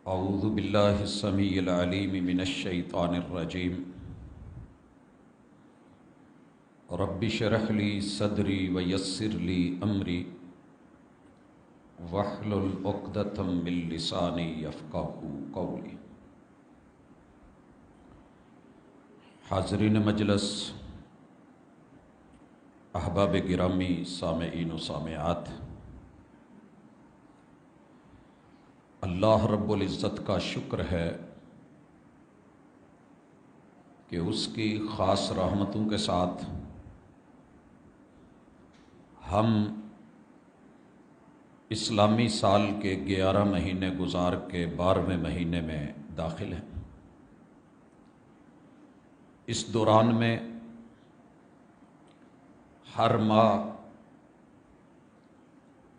اعوذ باللہ السمیع العلیم من الشیطان الرجیم رب اشرح لی صدری ویسر لی امری واحلل عقدۃ من لسانی یفقہوا قولی۔ حاضرین مجلس، احباب گرامی، سامعین و سامعات، اللہ رب العزت کا شکر ہے کہ اس کی خاص رحمتوں کے ساتھ ہم اسلامی سال کے 11 مہینے گزار کے 12ویں مہینے میں داخل ہیں۔ اس دوران میں ہر ماہ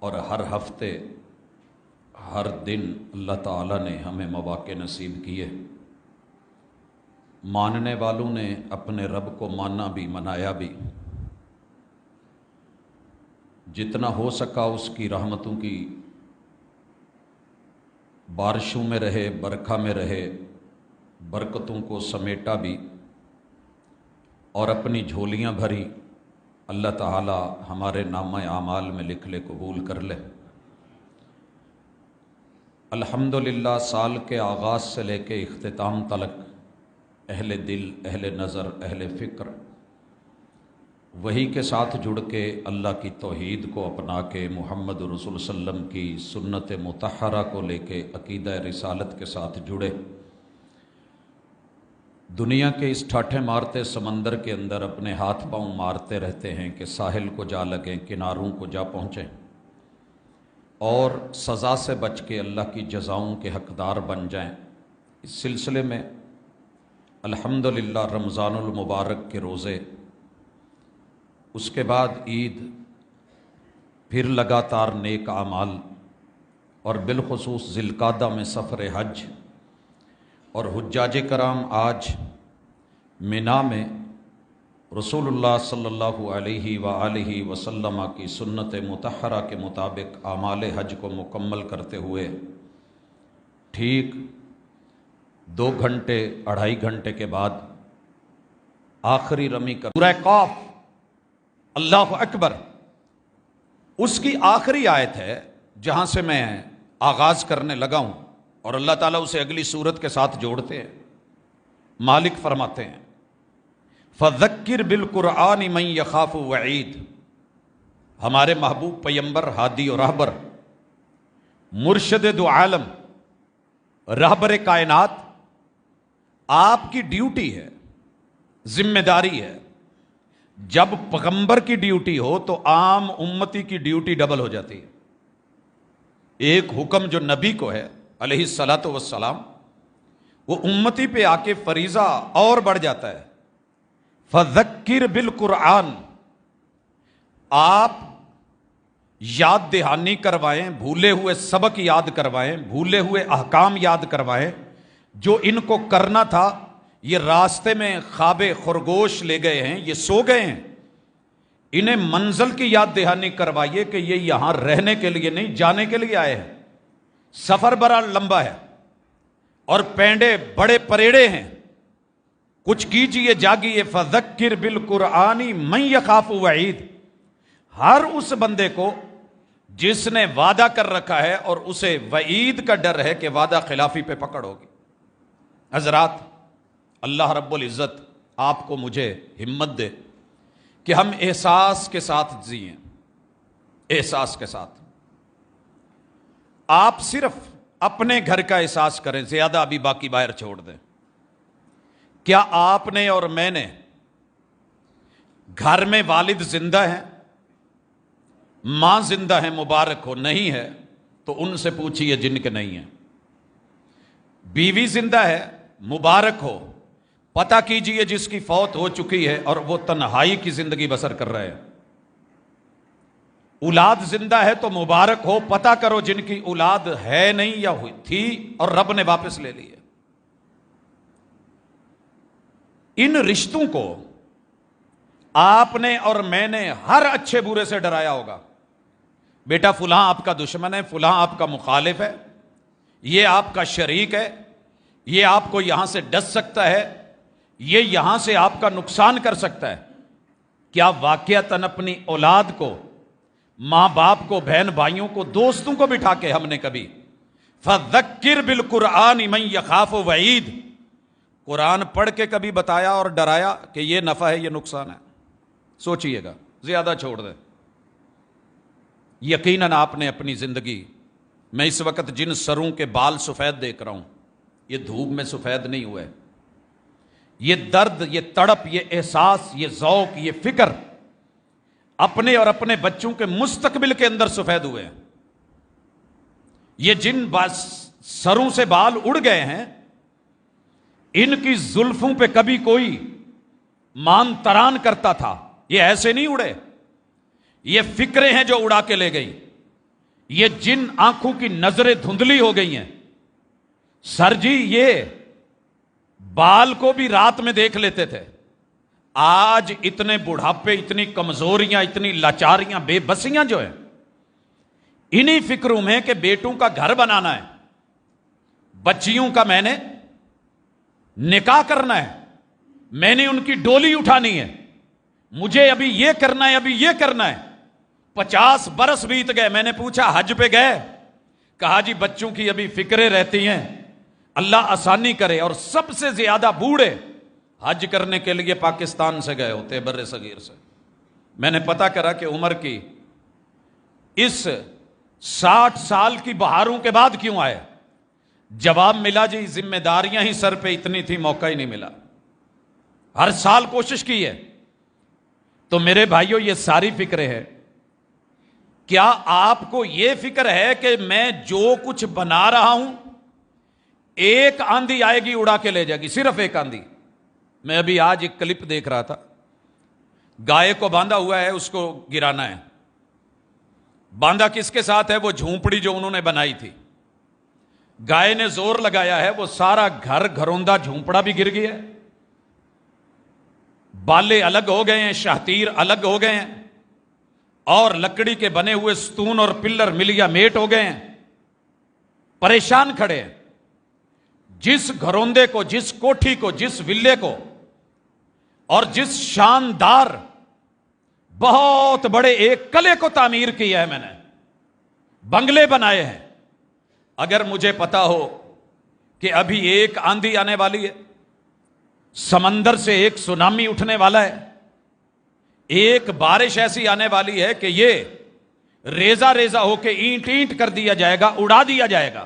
اور ہر ہفتے ہر دن اللہ تعالیٰ نے ہمیں مواقع نصیب کیے۔ ماننے والوں نے اپنے رب کو مانا بھی، منایا بھی۔ جتنا ہو سکا اس کی رحمتوں کی بارشوں میں رہے، برکھا میں رہے، برکتوں کو سمیٹا بھی اور اپنی جھولیاں بھری۔ اللہ تعالیٰ ہمارے نامہ اعمال میں لکھ لے، قبول کر لے۔ الحمدللہ سال کے آغاز سے لے کے اختتام تلک اہل دل، اہل نظر، اہل فکر وہی کے ساتھ جڑ کے اللہ کی توحید کو اپنا کے محمد رسول صلی اللہ علیہ وسلم کی سنت مطہرہ کو لے کے عقیدہ رسالت کے ساتھ جڑے۔ دنیا کے اس ٹھاٹھے مارتے سمندر کے اندر اپنے ہاتھ پاؤں مارتے رہتے ہیں کہ ساحل کو جا لگیں، کناروں کو جا پہنچیں اور سزا سے بچ کے اللہ کی جزاؤں کے حقدار بن جائیں۔ اس سلسلے میں الحمدللہ رمضان المبارک کے روزے، اس کے بعد عید، پھر لگاتار نیک اعمال، اور بالخصوص ذی القعدہ میں سفر حج، اور حجاج کرام آج مینا میں رسول اللہ صلی اللہ علیہ وآلہ وسلم کی سنت مطہرہ کے مطابق اعمال حج کو مکمل کرتے ہوئے ٹھیک 2 گھنٹے 2.5 گھنٹے کے بعد آخری رمی کا سورہ قاف، اللہ اکبر، اس کی آخری آیت ہے جہاں سے میں آغاز کرنے لگا ہوں، اور اللہ تعالیٰ اسے اگلی سورت کے ساتھ جوڑتے ہیں۔ مالک فرماتے ہیں فَذَكِّرْ بِالْقُرْآنِ مَنْ يَخَافُ وَعِيدٍ۔ ہمارے محبوب پیمبر، ہادی اور رہبر، مرشد دو عالم، رہبر کائنات، آپ کی ڈیوٹی ہے، ذمہ داری ہے۔ جب پیغمبر کی ڈیوٹی ہو تو عام امتی کی ڈیوٹی ڈبل ہو جاتی ہے۔ ایک حکم جو نبی کو ہے علیہ الصلاۃ والسلام، وہ امتی پہ آ کے فریضہ اور بڑھ جاتا ہے۔ فذکر بالقرآن، آپ یاد دہانی کروائیں، بھولے ہوئے سبق یاد کروائیں، بھولے ہوئے احکام یاد کروائیں۔ جو ان کو کرنا تھا یہ راستے میں خواب خرگوش لے گئے ہیں، یہ سو گئے ہیں، انہیں منزل کی یاد دہانی کروائیے کہ یہ یہاں رہنے کے لیے نہیں، جانے کے لیے آئے ہیں۔ سفر بڑا لمبا ہے اور پینڈے بڑے پریڑے ہیں، کچھ کیجئے جاگیے۔ فذکر بالقرآن من یخاف وعید، ہر اس بندے کو جس نے وعدہ کر رکھا ہے اور اسے وعید کا ڈر ہے کہ وعدہ خلافی پہ پکڑ ہوگی۔ حضرات، اللہ رب العزت آپ کو مجھے ہمت دے کہ ہم احساس کے ساتھ جئیں، احساس کے ساتھ۔ آپ صرف اپنے گھر کا احساس کریں، زیادہ ابھی باقی باہر چھوڑ دیں۔ کیا آپ نے اور میں نے گھر میں والد زندہ ہیں، ماں زندہ ہیں، مبارک ہو؟ نہیں ہے تو ان سے پوچھئے جن کے نہیں ہیں۔ بیوی زندہ ہے، مبارک ہو، پتہ کیجئے جس کی فوت ہو چکی ہے اور وہ تنہائی کی زندگی بسر کر رہے ہیں۔ اولاد زندہ ہے تو مبارک ہو، پتہ کرو جن کی اولاد ہے نہیں یا ہوئی تھی اور رب نے واپس لے لی ہے۔ ان رشتوں کو آپ نے اور میں نے ہر اچھے برے سے ڈرایا ہوگا۔ بیٹا فلاں آپ کا دشمن ہے، فلاں آپ کا مخالف ہے، یہ آپ کا شریک ہے، یہ آپ کو یہاں سے ڈس سکتا ہے، یہ یہاں سے آپ کا نقصان کر سکتا ہے. کیا واقعتاً اپنی اولاد کو، ماں باپ کو، بہن بھائیوں کو، دوستوں کو بٹھا کے ہم نے کبھی فذکر بالقرآن من یخاف وعید، قرآن پڑھ کے کبھی بتایا اور ڈرایا کہ یہ نفع ہے یہ نقصان ہے؟ سوچئے گا، زیادہ چھوڑ دیں. یقیناً آپ نے اپنی زندگی میں اس وقت جن سروں کے بال سفید دیکھ رہا ہوں، یہ دھوپ میں سفید نہیں ہوئے. یہ درد، یہ تڑپ، یہ احساس، یہ ذوق، یہ فکر اپنے اور اپنے بچوں کے مستقبل کے اندر سفید ہوئے ہیں. یہ جن سروں سے بال اڑ گئے ہیں، ان کی زلفوں پہ کبھی کوئی مان تران کرتا تھا، یہ ایسے نہیں اڑے. یہ فکریں ہیں جو اڑا کے لے گئی. یہ جن آنکھوں کی نظریں دھندلی ہو گئی ہیں، سر جی یہ بال کو بھی رات میں دیکھ لیتے تھے، آج اتنے بڑھاپے، اتنی کمزوریاں، اتنی لاچاریاں، بے بسیاں جو ہیں انہی فکروں میں کہ بیٹوں کا گھر بنانا ہے، بچیوں کا میں نے نکاح کرنا ہے، میں نے ان کی ڈولی اٹھانی ہے، مجھے ابھی یہ کرنا ہے، ابھی یہ کرنا ہے. 50 برس بیت گئے. میں نے پوچھا حج پہ گئے؟ کہا جی بچوں کی ابھی فکریں رہتی ہیں، اللہ آسانی کرے. اور سب سے زیادہ بوڑھے حج کرنے کے لیے پاکستان سے گئے ہوتے، بر صغیر سے. میں نے پتہ کرا کہ عمر کی اس 60 سال کی بہاروں کے بعد کیوں آئے؟ جواب ملا جی ذمہ داریاں ہی سر پہ اتنی تھی، موقع ہی نہیں ملا. ہر سال کوشش کی ہے. تو میرے بھائیوں یہ ساری فکریں ہیں. کیا آپ کو یہ فکر ہے کہ میں جو کچھ بنا رہا ہوں ایک آندھی آئے گی اڑا کے لے جائے گی؟ صرف ایک آندھی. میں ابھی آج ایک کلپ دیکھ رہا تھا، گائے کو باندھا ہوا ہے، اس کو گرانا ہے. باندھا کس کے ساتھ ہے؟ وہ جھونپڑی جو انہوں نے بنائی تھی. گائے نے زور لگایا ہے، وہ سارا گھر گھروندہ جھونپڑا بھی گر گیا ہے، بالے الگ ہو گئے ہیں، شاہتیر الگ ہو گئے ہیں، اور لکڑی کے بنے ہوئے ستون اور پلر ملیا میٹ ہو گئے ہیں. پریشان کھڑے ہیں. جس گھروندے کو، جس کوٹھی کو، جس ولے کو اور جس شاندار بہت بڑے ایک قلعے کو تعمیر کیا ہے میں نے، بنگلے بنائے ہیں، اگر مجھے پتا ہو کہ ابھی ایک آندھی آنے والی ہے، سمندر سے ایک سونامی اٹھنے والا ہے، ایک بارش ایسی آنے والی ہے کہ یہ ریزہ ریزہ ہو کے اینٹ اینٹ کر دیا جائے گا، اڑا دیا جائے گا،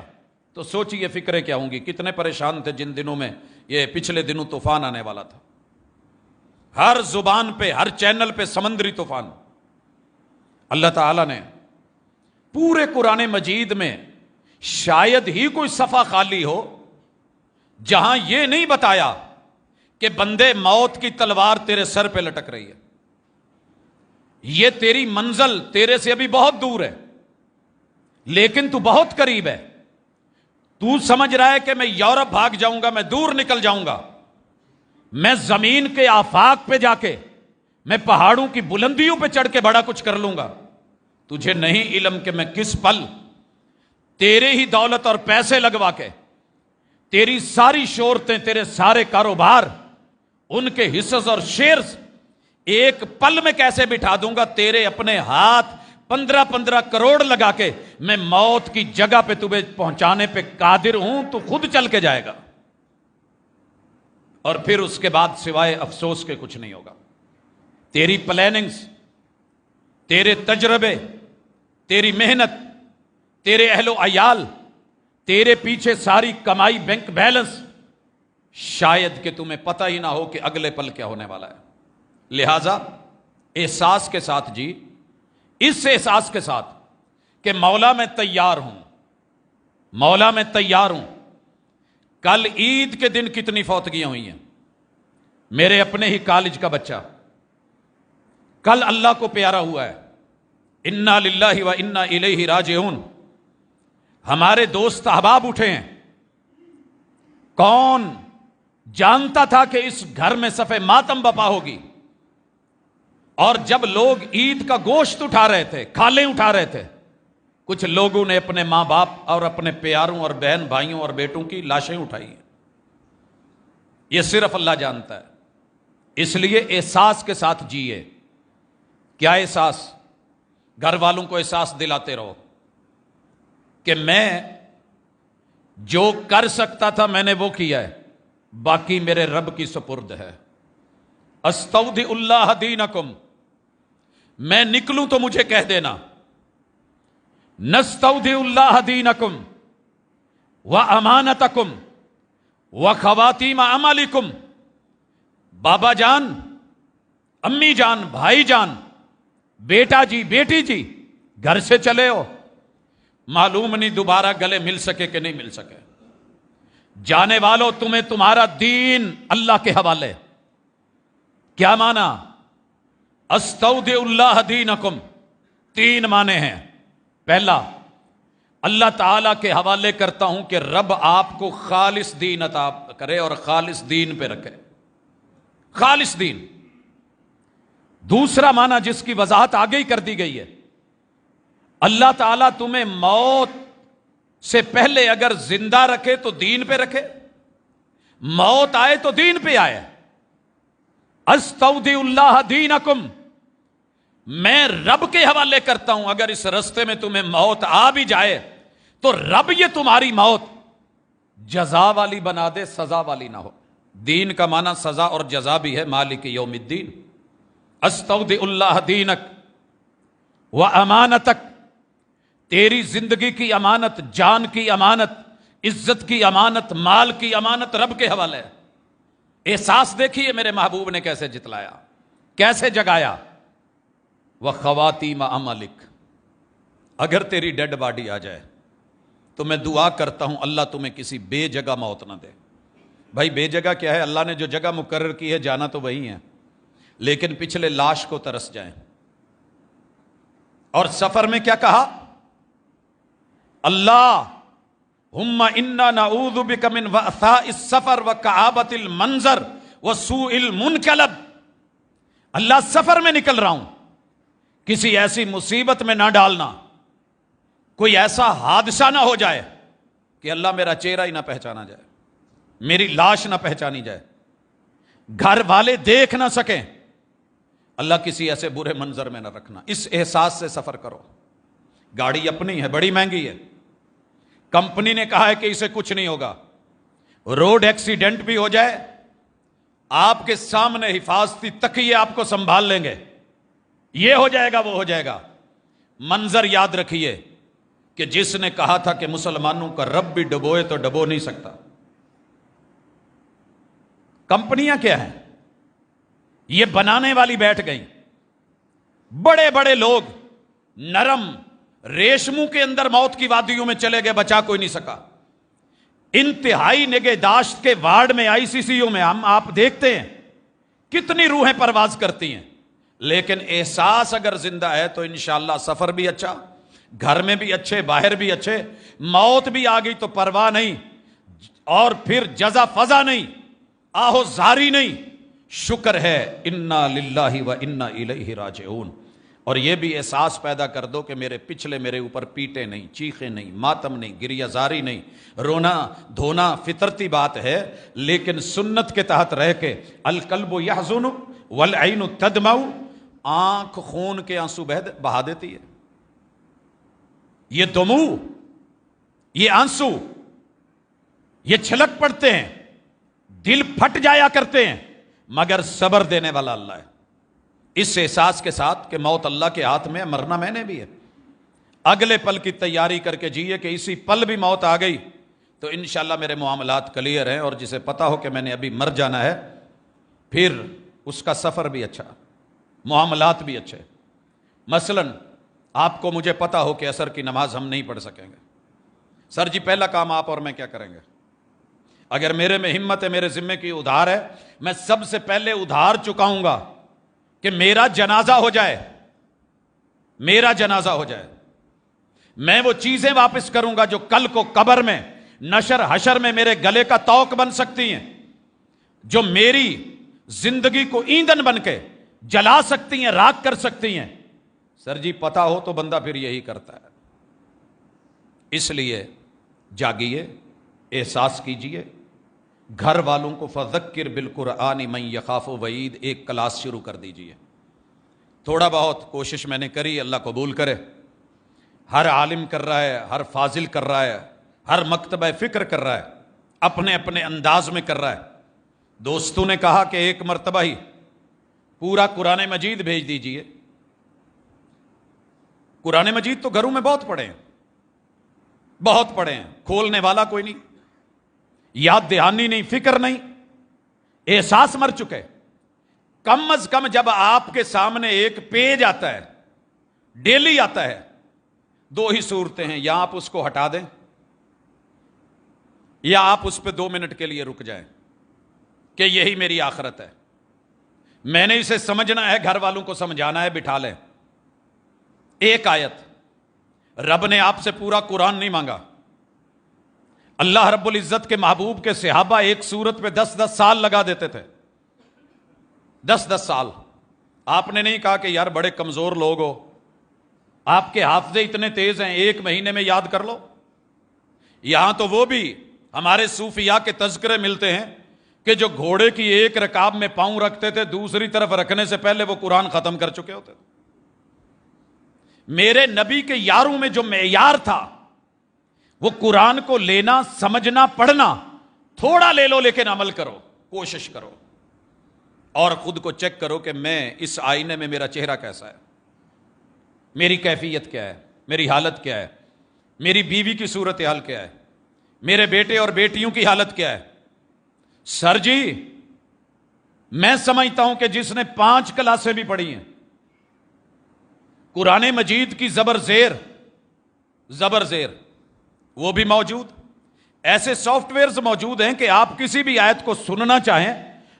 تو سوچئے فکریں کیا ہوں گی. کتنے پریشان تھے جن دنوں میں یہ پچھلے دنوں طوفان آنے والا تھا. ہر زبان پہ، ہر چینل پہ سمندری طوفان. اللہ تعالیٰ نے پورے قرآن مجید میں شاید ہی کوئی صفحہ خالی ہو جہاں یہ نہیں بتایا کہ بندے موت کی تلوار تیرے سر پہ لٹک رہی ہے، یہ تیری منزل تیرے سے ابھی بہت دور ہے لیکن تو بہت قریب ہے. تو سمجھ رہا ہے کہ میں یورپ بھاگ جاؤں گا، میں دور نکل جاؤں گا، میں زمین کے آفاق پہ جا کے، میں پہاڑوں کی بلندیوں پہ چڑھ کے بڑا کچھ کر لوں گا. تجھے نہیں علم کہ میں کس پل تیرے ہی دولت اور پیسے لگوا کے، تیری ساری شہرتیں، تیرے سارے کاروبار، ان کے حصص اور شیئرز ایک پل میں کیسے بٹھا دوں گا. تیرے اپنے ہاتھ 15 کروڑ لگا کے میں موت کی جگہ پہ تمہیں پہنچانے پہ قادر ہوں، تو خود چل کے جائے گا، اور پھر اس کے بعد سوائے افسوس کے کچھ نہیں ہوگا. تیری پلاننگز، تیرے تجربے، تیری محنت، تیرے اہل و عیال، تیرے پیچھے ساری کمائی، بینک بیلنس، شاید کہ تمہیں پتہ ہی نہ ہو کہ اگلے پل کیا ہونے والا ہے. لہذا احساس کے ساتھ جی، اس احساس کے ساتھ کہ مولا میں تیار ہوں، مولا میں تیار ہوں. کل عید کے دن کتنی فوتگیاں ہوئی ہیں. میرے اپنے ہی کالج کا بچہ کل اللہ کو پیارا ہوا ہے. انا للہ و انا الیہ راجعون. ہمارے دوست احباب اٹھے ہیں. کون جانتا تھا کہ اس گھر میں صف ماتم بپا ہوگی؟ اور جب لوگ عید کا گوشت اٹھا رہے تھے، کھالیں اٹھا رہے تھے، کچھ لوگوں نے اپنے ماں باپ اور اپنے پیاروں اور بہن بھائیوں اور بیٹوں کی لاشیں اٹھائی ہیں، یہ صرف اللہ جانتا ہے۔ اس لیے احساس کے ساتھ جیے۔ کیا احساس؟ گھر والوں کو احساس دلاتے رہو کہ میں جو کر سکتا تھا میں نے وہ کیا ہے، باقی میرے رب کی سپرد ہے۔ استودع اللہ دینکم، میں نکلوں تو مجھے کہہ دینا۔ نستودع اللہ دینکم وامانتکم وخواتیم اعمالکم، بابا جان، امی جان، بھائی جان، بیٹا جی، بیٹی جی، گھر سے چلے ہو، معلوم نہیں دوبارہ گلے مل سکے کہ نہیں مل سکے۔ جانے والوں، تمہیں تمہارا دین اللہ کے حوالے۔ کیا معنی؟ استودع اللہ دینکم، تین معنی ہیں۔ پہلا، اللہ تعالیٰ کے حوالے کرتا ہوں کہ رب آپ کو خالص دین عطا کرے اور خالص دین پہ رکھے، خالص دین۔ دوسرا معنی جس کی وضاحت آگے ہی کر دی گئی ہے، اللہ تعالیٰ تمہیں موت سے پہلے اگر زندہ رکھے تو دین پہ رکھے، موت آئے تو دین پہ آئے۔ استودع اللہ دینکم، میں رب کے حوالے کرتا ہوں، اگر اس رستے میں تمہیں موت آ بھی جائے تو رب یہ تمہاری موت جزا والی بنا دے، سزا والی نہ ہو۔ دین کا معنی سزا اور جزا بھی ہے، مالک یوم الدین۔ استودع اللہ دینک و امانتک، تیری زندگی کی امانت، جان کی امانت، عزت کی امانت، مال کی امانت رب کے حوالے ہے۔ احساس دیکھیے میرے محبوب نے کیسے جتلایا، کیسے جگایا۔ وخواتیم اعمالک، اگر تیری ڈیڈ باڈی آ جائے تو میں دعا کرتا ہوں اللہ تمہیں کسی بے جگہ موت نہ دے۔ بھائی بے جگہ کیا ہے؟ اللہ نے جو جگہ مقرر کی ہے جانا تو وہی ہے، لیکن پچھلے لاش کو ترس جائیں۔ اور سفر میں کیا کہا؟ اللہم انا نعوذ بک من وعثاء السفر وکآبۃ المنظر وسوء المنقلب، اللہ سفر میں نکل رہا ہوں، کسی ایسی مصیبت میں نہ ڈالنا، کوئی ایسا حادثہ نہ ہو جائے کہ اللہ میرا چہرہ ہی نہ پہچانا جائے، میری لاش نہ پہچانی جائے، گھر والے دیکھ نہ سکیں، اللہ کسی ایسے برے منظر میں نہ رکھنا۔ اس احساس سے سفر کرو۔ گاڑی اپنی ہے، بڑی مہنگی ہے، کمپنی نے کہا ہے کہ اسے کچھ نہیں ہوگا، روڈ ایکسیڈنٹ بھی ہو جائے آپ کے سامنے حفاظتی تکیے آپ کو سنبھال لیں گے، یہ ہو جائے گا وہ ہو جائے گا۔ منظر یاد رکھیے کہ جس نے کہا تھا کہ مسلمانوں کا رب بھی ڈبوئے تو ڈبو نہیں سکتا۔ کمپنیاں کیا ہیں؟ یہ بنانے والی بیٹھ گئیں، بڑے بڑے لوگ نرم ریشموں کے اندر موت کی وادیوں میں چلے گئے، بچا کوئی نہیں سکا۔ انتہائی نگہداشت کے وارڈ میں، آئی سی سی یو میں ہم آپ دیکھتے ہیں کتنی روحیں پرواز کرتی ہیں، لیکن احساس اگر زندہ ہے تو انشاءاللہ سفر بھی اچھا، گھر میں بھی اچھے، باہر بھی اچھے۔ موت بھی آ گئی تو پرواہ نہیں، اور پھر جزا فضا نہیں، آہو زاری نہیں، شکر ہے، انا للہ و انا الیہ راجعون۔ اور یہ بھی احساس پیدا کر دو کہ میرے پچھلے میرے اوپر پیٹے نہیں، چیخے نہیں، ماتم نہیں، گریہ زاری نہیں، رونا دھونا فطرتی بات ہے، لیکن سنت کے تحت رہ کے القلب یحزن والعین تدمع، آنکھ خون کے آنسو بہا دیتی ہے۔ یہ دموع، یہ آنسو، یہ چھلک پڑتے ہیں، دل پھٹ جایا کرتے ہیں، مگر صبر دینے والا اللہ ہے۔ اس احساس کے ساتھ کہ موت اللہ کے ہاتھ میں ہے، مرنا میں نے بھی ہے، اگلے پل کی تیاری کر کے جیے کہ اسی پل بھی موت آ گئی تو انشاءاللہ میرے معاملات کلیئر ہیں، اور جسے پتا ہو کہ میں نے ابھی مر جانا ہے پھر اس کا سفر بھی اچھا، معاملات بھی اچھے۔ مثلا آپ کو مجھے پتا ہو کہ عصر کی نماز ہم نہیں پڑھ سکیں گے، سر جی پہلا کام آپ اور میں کیا کریں گے؟ اگر میرے میں ہمت ہے، میرے ذمے کی ادھار ہے، میں سب سے پہلے ادھار چکاؤں گا کہ میرا جنازہ ہو جائے، میرا جنازہ ہو جائے، میں وہ چیزیں واپس کروں گا جو کل کو قبر میں نشر حشر میں میرے گلے کا توق بن سکتی ہیں، جو میری زندگی کو ایندھن بن کے جلا سکتی ہیں، راکھ کر سکتی ہیں۔ سر جی پتہ ہو تو بندہ پھر یہی کرتا ہے، اس لیے جاگیے، احساس کیجئے، گھر والوں کو فذکر بالقرآن من یخاف وعید ایک کلاس شروع کر دیجئے۔ تھوڑا بہت کوشش میں نے کری، اللہ قبول کرے۔ ہر عالم کر رہا ہے، ہر فاضل کر رہا ہے، ہر مکتبہ فکر کر رہا ہے، اپنے اپنے انداز میں کر رہا ہے۔ دوستوں نے کہا کہ ایک مرتبہ ہی پورا قرآن مجید بھیج دیجئے۔ قرآن مجید تو گھروں میں بہت پڑھے ہیں، بہت پڑھے ہیں، کھولنے والا کوئی نہیں، یاد دہانی نہیں، فکر نہیں، احساس مر چکے۔ کم از کم جب آپ کے سامنے ایک پیج آتا ہے، ڈیلی آتا ہے، دو ہی صورتیں ہیں، یا آپ اس کو ہٹا دیں یا آپ اس پہ 2 منٹ کے لیے رک جائیں کہ یہی میری آخرت ہے، میں نے اسے سمجھنا ہے، گھر والوں کو سمجھانا ہے، بٹھا لیں۔ ایک آیت، رب نے آپ سے پورا قرآن نہیں مانگا۔ اللہ رب العزت کے محبوب کے صحابہ ایک سورت پہ 10-10 سال لگا دیتے تھے، 10-10 سال۔ آپ نے نہیں کہا کہ یار بڑے کمزور لوگ ہو، آپ کے حافظے اتنے تیز ہیں، 1 مہینے میں یاد کر لو۔ یہاں تو وہ بھی ہمارے صوفیاء کے تذکرے ملتے ہیں کہ جو گھوڑے کی ایک رکاب میں پاؤں رکھتے تھے، دوسری طرف رکھنے سے پہلے وہ قرآن ختم کر چکے ہوتے تھے۔ میرے نبی کے یاروں میں جو معیار تھا وہ قرآن کو لینا، سمجھنا، پڑھنا، تھوڑا لے لو لیکن عمل کرو، کوشش کرو، اور خود کو چیک کرو کہ میں اس آئینے میں میرا چہرہ کیسا ہے، میری کیفیت کیا ہے، میری حالت کیا ہے، میری بیوی کی صورتحال کیا ہے، میرے بیٹے اور بیٹیوں کی حالت کیا ہے۔ سر جی میں سمجھتا ہوں کہ جس نے 5 کلاسیں بھی پڑھی ہیں، قرآن مجید کی زبر زیر وہ بھی موجود، ایسے سافٹ ویئرز موجود ہیں کہ آپ کسی بھی آیت کو سننا چاہیں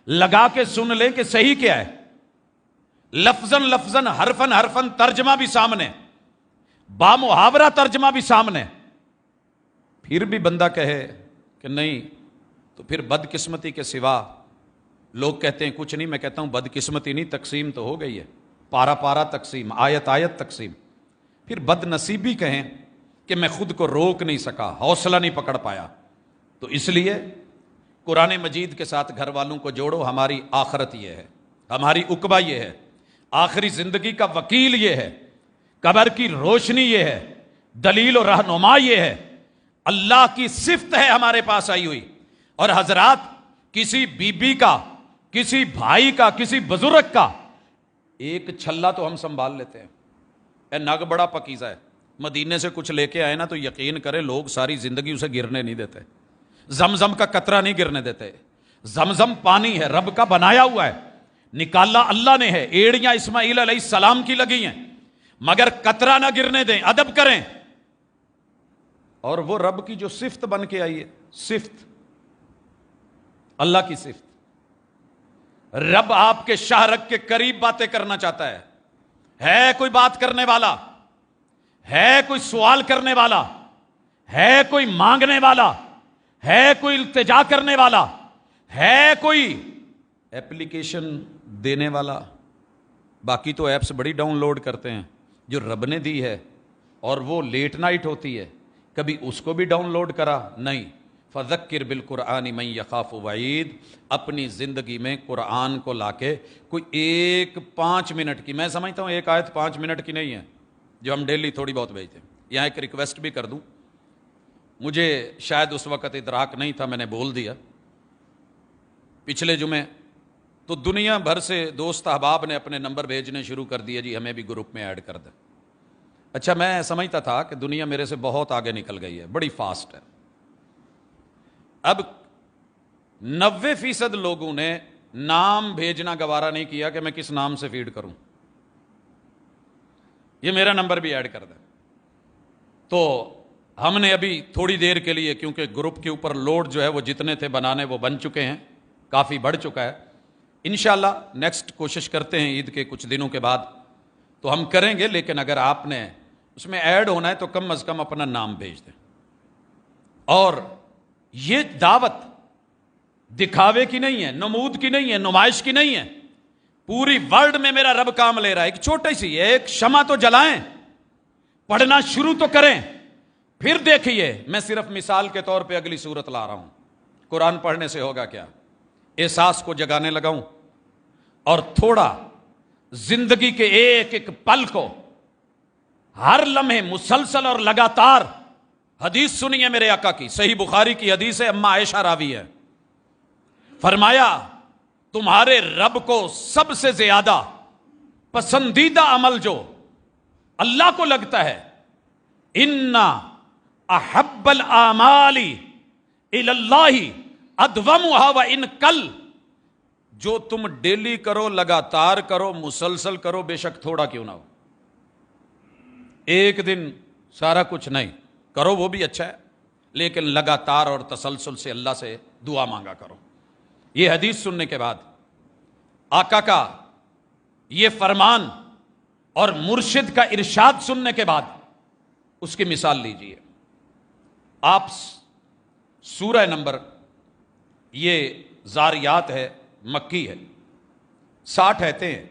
لگا کے سن لیں کہ صحیح کیا ہے، لفظاً لفظاً، حرفاً حرفاً ترجمہ بھی سامنے، با محاورہ ترجمہ بھی سامنے۔ پھر بھی بندہ کہے کہ نہیں، تو پھر بدقسمتی کے سوا لوگ کہتے ہیں کچھ نہیں، میں کہتا ہوں بدقسمتی نہیں، تقسیم تو ہو گئی ہے، پارا پارا تقسیم، آیت آیت تقسیم۔ پھر بد نصیبی کہیں کہ میں خود کو روک نہیں سکا، حوصلہ نہیں پکڑ پایا۔ تو اس لیے قرآن مجید کے ساتھ گھر والوں کو جوڑو، ہماری آخرت یہ ہے، ہماری عقبہ یہ ہے، آخری زندگی کا وکیل یہ ہے، قبر کی روشنی یہ ہے، دلیل و رہنما یہ ہے، اللہ کی صفت ہے ہمارے پاس آئی ہوئی۔ اور حضرات، کسی بی بی کا، کسی بھائی کا، کسی بزرگ کا ایک چھلا تو ہم سنبھال لیتے ہیں، اے نگ بڑا پکیزہ ہے، مدینے سے کچھ لے کے آئے نا تو یقین کرے لوگ ساری زندگی اسے گرنے نہیں دیتے، زمزم کا قطرہ نہیں گرنے دیتے۔ زمزم پانی ہے، رب کا بنایا ہوا ہے، نکالا اللہ نے ہے، ایڑیاں اسماعیل علیہ السلام کی لگی ہیں، مگر قطرہ نہ گرنے دیں، ادب کریں۔ اور وہ رب کی جو صفت بن کے آئی ہے، صفت اللہ کی صفت، رب آپ کے شہرک کے قریب باتیں کرنا چاہتا ہے کوئی بات کرنے والا، ہے کوئی سوال کرنے والا، ہے کوئی مانگنے والا، ہے کوئی التجا کرنے والا، ہے کوئی ایپلیکیشن دینے والا۔ باقی تو ایپس بڑی ڈاؤن لوڈ کرتے ہیں، جو رب نے دی ہے اور وہ لیٹ نائٹ ہوتی ہے، کبھی اس کو بھی ڈاؤن لوڈ کرا نہیں۔ فذکر بالقرآن من یخاف وعید، اپنی زندگی میں قرآن کو لا کے کوئی 5 منٹ کی، میں سمجھتا ہوں ایک آیت 5 منٹ کی نہیں ہے جو ہم ڈیلی تھوڑی بہت بھیجتے ہیں۔ یہاں ایک ریکویسٹ بھی کر دوں، مجھے شاید اس وقت ادراک نہیں تھا، میں نے بول دیا پچھلے جمعے، تو دنیا بھر سے دوست احباب نے اپنے نمبر بھیجنے شروع کر دیے، جی ہمیں بھی گروپ میں ایڈ کر دیں۔ اچھا، میں سمجھتا تھا کہ دنیا میرے سے بہت آگے نکل گئی ہے، بڑی فاسٹ ہے۔ اب 90% لوگوں نے نام بھیجنا گوارا نہیں کیا کہ میں کس نام سے فیڈ کروں، یہ میرا نمبر بھی ایڈ کر دیں۔ تو ہم نے ابھی تھوڑی دیر کے لیے، کیونکہ گروپ کے اوپر لوڈ جو ہے وہ جتنے تھے بنانے وہ بن چکے ہیں، کافی بڑھ چکا ہے، انشاءاللہ نیکسٹ کوشش کرتے ہیں عید کے کچھ دنوں کے بعد تو ہم کریں گے، لیکن اگر آپ نے اس میں ایڈ ہونا ہے تو کم از کم اپنا نام بھیج دیں۔ اور یہ دعوت دکھاوے کی نہیں ہے، نمود کی نہیں ہے، نمائش کی نہیں ہے، پوری ورلڈ میں میرا رب کام لے رہا ہے۔ ایک چھوٹی سی ایک شمع تو جلائیں، پڑھنا شروع تو کریں، پھر دیکھیے، میں صرف مثال کے طور پہ اگلی صورت لا رہا ہوں، قرآن پڑھنے سے ہوگا کیا؟ احساس کو جگانے لگاؤں اور تھوڑا زندگی کے ایک ایک پل کو، ہر لمحے مسلسل اور لگاتار حدیث سنیے میرے آقا کی، صحیح بخاری کی حدیث ہے، اما عائشہ راوی ہے، فرمایا تمہارے رب کو سب سے زیادہ پسندیدہ عمل جو اللہ کو لگتا ہے، اِنَّ احب الاعمال الی اللہ ادومها وان قل، جو تم ڈیلی کرو، لگاتار کرو، مسلسل کرو، بے شک تھوڑا کیوں نہ ہو، ایک دن سارا کچھ نہیں کرو وہ بھی اچھا ہے، لیکن لگاتار اور تسلسل سے اللہ سے دعا مانگا کرو۔ یہ حدیث سننے کے بعد، آقا کا یہ فرمان اور مرشد کا ارشاد سننے کے بعد اس کی مثال لیجئے۔ آپ سورہ نمبر، یہ زاریات ہے، مکی ہے، 60 آیتیں ہیں،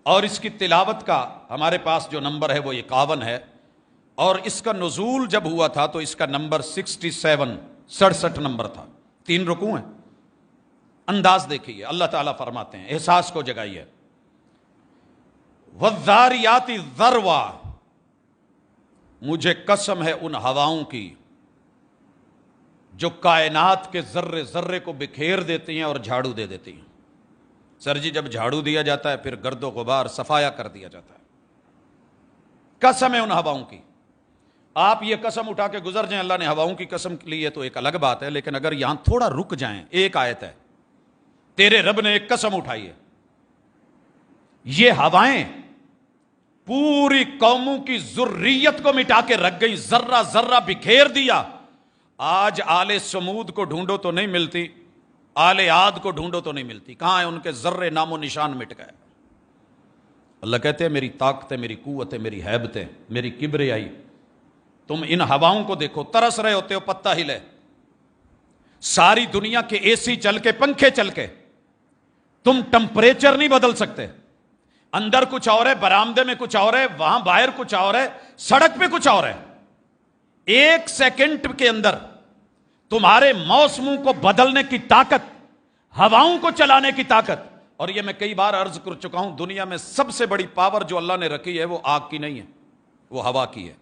اور اس کی تلاوت کا ہمارے پاس جو نمبر ہے وہ 51 ہے، اور اس کا نزول جب ہوا تھا تو اس کا نمبر 67 نمبر تھا، 3 رکوع ہیں۔ انداز دیکھیے، اللہ تعالیٰ فرماتے ہیں، احساس کو جگائیے، وَالذَّارِيَاتِ ذَرْوًا، مجھے قسم ہے ان ہواؤں کی جو کائنات کے ذرے ذرے کو بکھیر دیتی ہیں اور جھاڑو دے دیتی ہیں۔ سر جی، جب جھاڑو دیا جاتا ہے پھر گرد و غبار صفایا کر دیا جاتا ہے۔ قسم ہے ان ہواؤں کی، آپ یہ قسم اٹھا کے گزر جائیں اللہ نے ہواؤں کی قسم لی ہے تو ایک الگ بات ہے، لیکن اگر یہاں تھوڑا رک جائیں، ایک آیت ہے، تیرے رب نے ایک قسم اٹھائی ہے، یہ ہوائیں پوری قوموں کی ذریت کو مٹا کے رکھ گئی، ذرہ ذرہ بکھیر دیا۔ آج آل سمود کو ڈھونڈو تو نہیں ملتی، آل عاد کو ڈھونڈو تو نہیں ملتی، کہاں ہیں ان کے ذرے، نام و نشان مٹ گئے۔ اللہ کہتے ہیں میری طاقتیں، میری قوتیں، میری ہیبتیں، میری کبریائی، تم ان ہواؤں کو دیکھو، ترس رہے ہوتے ہو پتہ ہلے، ساری دنیا کے اے سی چل کے، پنکھے چل کے تم ٹمپریچر نہیں بدل سکتے، اندر کچھ اور ہے، برآمدے میں کچھ اور ہے، وہاں باہر کچھ اور ہے، سڑک پہ کچھ اور ہے۔ ایک سیکنڈ کے اندر تمہارے موسموں کو بدلنے کی طاقت، ہواؤں کو چلانے کی طاقت، اور یہ میں کئی بار عرض کر چکا ہوں، دنیا میں سب سے بڑی پاور جو اللہ نے رکھی ہے وہ آگ کی نہیں ہے، وہ ہوا کی ہے،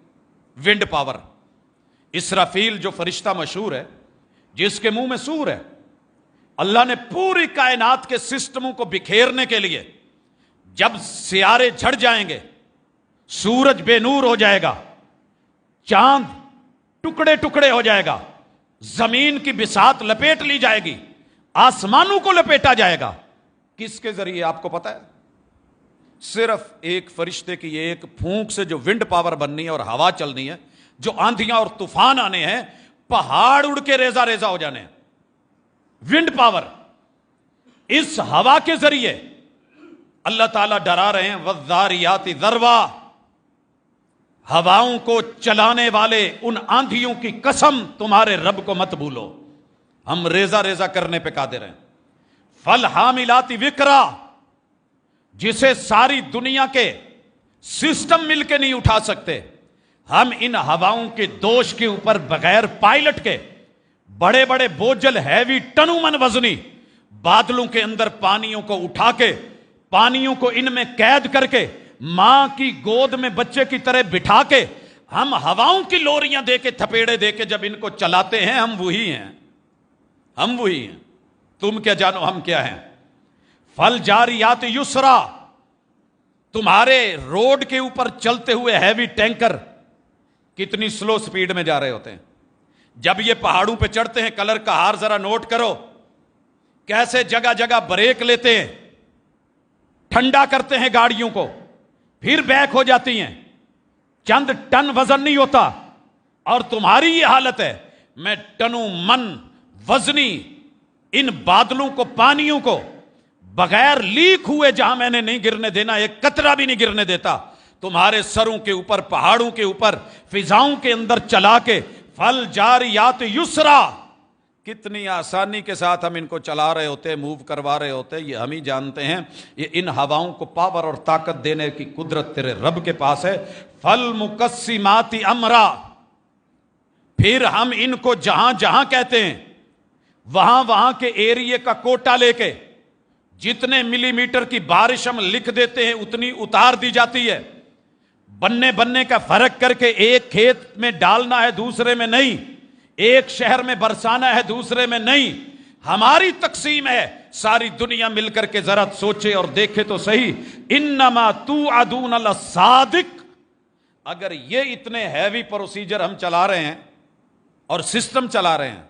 ونڈ پاور۔ اسرافیل جو فرشتہ مشہور ہے، جس کے منہ میں سور ہے، اللہ نے پوری کائنات کے سسٹموں کو بکھیرنے کے لیے، جب سیارے جھڑ جائیں گے، سورج بے نور ہو جائے گا، چاند ٹکڑے ٹکڑے ہو جائے گا، زمین کی بساط لپیٹ لی جائے گی، آسمانوں کو لپیٹا جائے گا، کس کے ذریعے آپ کو پتا ہے؟ صرف ایک فرشتے کی ایک پھونک سے جو ونڈ پاور بننی ہے اور ہوا چلنی ہے، جو آندھیاں اور طوفان آنے ہیں، پہاڑ اڑ کے ریزہ ریزہ ہو جانے ہیں، ونڈ پاور، اس ہوا کے ذریعے اللہ تعالیٰ ڈرا رہے ہیں، وَالذَّارِيَاتِ ذَرْوًا، ہواؤں کو چلانے والے ان آندھیوں کی قسم، تمہارے رب کو مت بھولو، ہم ریزہ ریزہ کرنے پہ قادر ہیں۔ فَالْحَامِلَاتِ وِقْرًا، جسے ساری دنیا کے سسٹم مل کے نہیں اٹھا سکتے، ہم ان ہواؤں کے دوش کے اوپر بغیر پائلٹ کے بڑے بڑے بوجھل ہیوی ٹنوں من وزنی بادلوں کے اندر پانیوں کو اٹھا کے، پانیوں کو ان میں قید کر کے، ماں کی گود میں بچے کی طرح بٹھا کے، ہم ہواؤں کی لوریاں دے کے، تھپیڑے دے کے جب ان کو چلاتے ہیں، ہم وہی ہیں، ہم وہی ہیں، تم کیا جانو ہم کیا ہیں۔ فَالْجَارِيَاتِ یسرا، تمہارے روڈ کے اوپر چلتے ہوئے ہیوی ٹینکر کتنی سلو سپیڈ میں جا رہے ہوتے ہیں، جب یہ پہاڑوں پہ چڑھتے ہیں، کلر کا ہار ذرا نوٹ کرو، کیسے جگہ جگہ بریک لیتے ہیں، ٹھنڈا کرتے ہیں گاڑیوں کو، پھر بیک ہو جاتی ہیں، چند ٹن وزن نہیں ہوتا، اور تمہاری یہ حالت ہے، میں ٹنوں من وزنی ان بادلوں کو، پانیوں کو بغیر لیک ہوئے، جہاں میں نے نہیں گرنے دینا، ایک قطرہ بھی نہیں گرنے دیتا، تمہارے سروں کے اوپر، پہاڑوں کے اوپر، فضاؤں کے اندر چلا کے، فَالْجَارِيَاتِ یسرا، کتنی آسانی کے ساتھ ہم ان کو چلا رہے ہوتے، موو کروا رہے ہوتے، یہ ہم ہی جانتے ہیں، یہ ان ہواؤں کو پاور اور طاقت دینے کی قدرت تیرے رب کے پاس ہے۔ فَالْمُقَسِّمَاتِ امرا، پھر ہم ان کو جہاں جہاں کہتے ہیں وہاں وہاں کے ایریے کا کوٹا لے کے جتنے ملی میٹر کی بارش ہم لکھ دیتے ہیں اتنی اتار دی جاتی ہے. بننے کا فرق کر کے ایک کھیت میں ڈالنا ہے دوسرے میں نہیں, ایک شہر میں برسانا ہے دوسرے میں نہیں. ہماری تقسیم ہے. ساری دنیا مل کر کے ذرا سوچے اور دیکھے تو صحیح. انما توعدون لصادق. اگر یہ اتنے ہیوی پروسیجر ہم چلا رہے ہیں اور سسٹم چلا رہے ہیں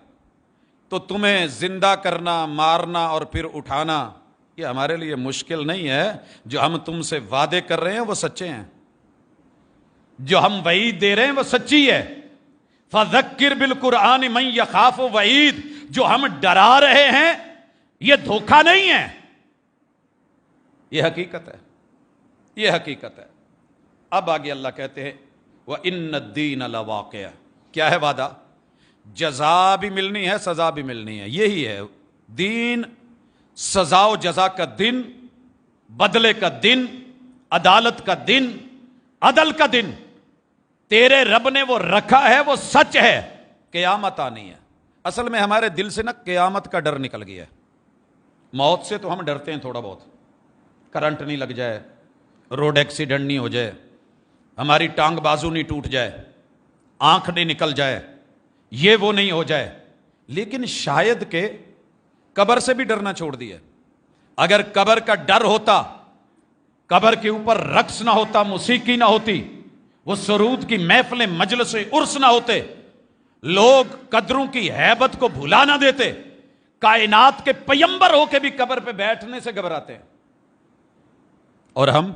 تو تمہیں زندہ کرنا, مارنا اور پھر اٹھانا یہ ہمارے لیے مشکل نہیں ہے. جو ہم تم سے وعدے کر رہے ہیں وہ سچے ہیں, جو ہم وعید دے رہے ہیں وہ سچی ہے. فذکر بالقرآن من یخاف وعید. جو ہم ڈرا رہے ہیں یہ دھوکہ نہیں ہے, یہ حقیقت ہے, یہ حقیقت ہے. اب آگے اللہ کہتے ہیں وَإِنَّ الدِّينَ لَوَاقِعٌ. کیا ہے وعدہ؟ جزا بھی ملنی ہے, سزا بھی ملنی ہے. یہی ہے دین, سزا و جزا کا دن, بدلے کا دن, عدالت کا دن, عدل کا دن. تیرے رب نے وہ رکھا ہے, وہ سچ ہے. قیامت آنی ہے. اصل میں ہمارے دل سے نا قیامت کا ڈر نکل گیا ہے. موت سے تو ہم ڈرتے ہیں تھوڑا بہت, کرنٹ نہیں لگ جائے, روڈ ایکسیڈنٹ نہیں ہو جائے, ہماری ٹانگ بازو نہیں ٹوٹ جائے, آنکھ نہیں نکل جائے, یہ وہ نہیں ہو جائے. لیکن شاید کہ قبر سے بھی ڈرنا چھوڑ دیا. اگر قبر کا ڈر ہوتا, قبر کے اوپر رقص نہ ہوتا, موسیقی نہ ہوتی, وہ سرود کی محفلیں, مجلس عرس نہ ہوتے, لوگ قدروں کی ہیبت کو بھلا نہ دیتے, کائنات کے پیمبر ہو کے بھی قبر پہ بیٹھنے سے گھبراتے ہیں. اور ہم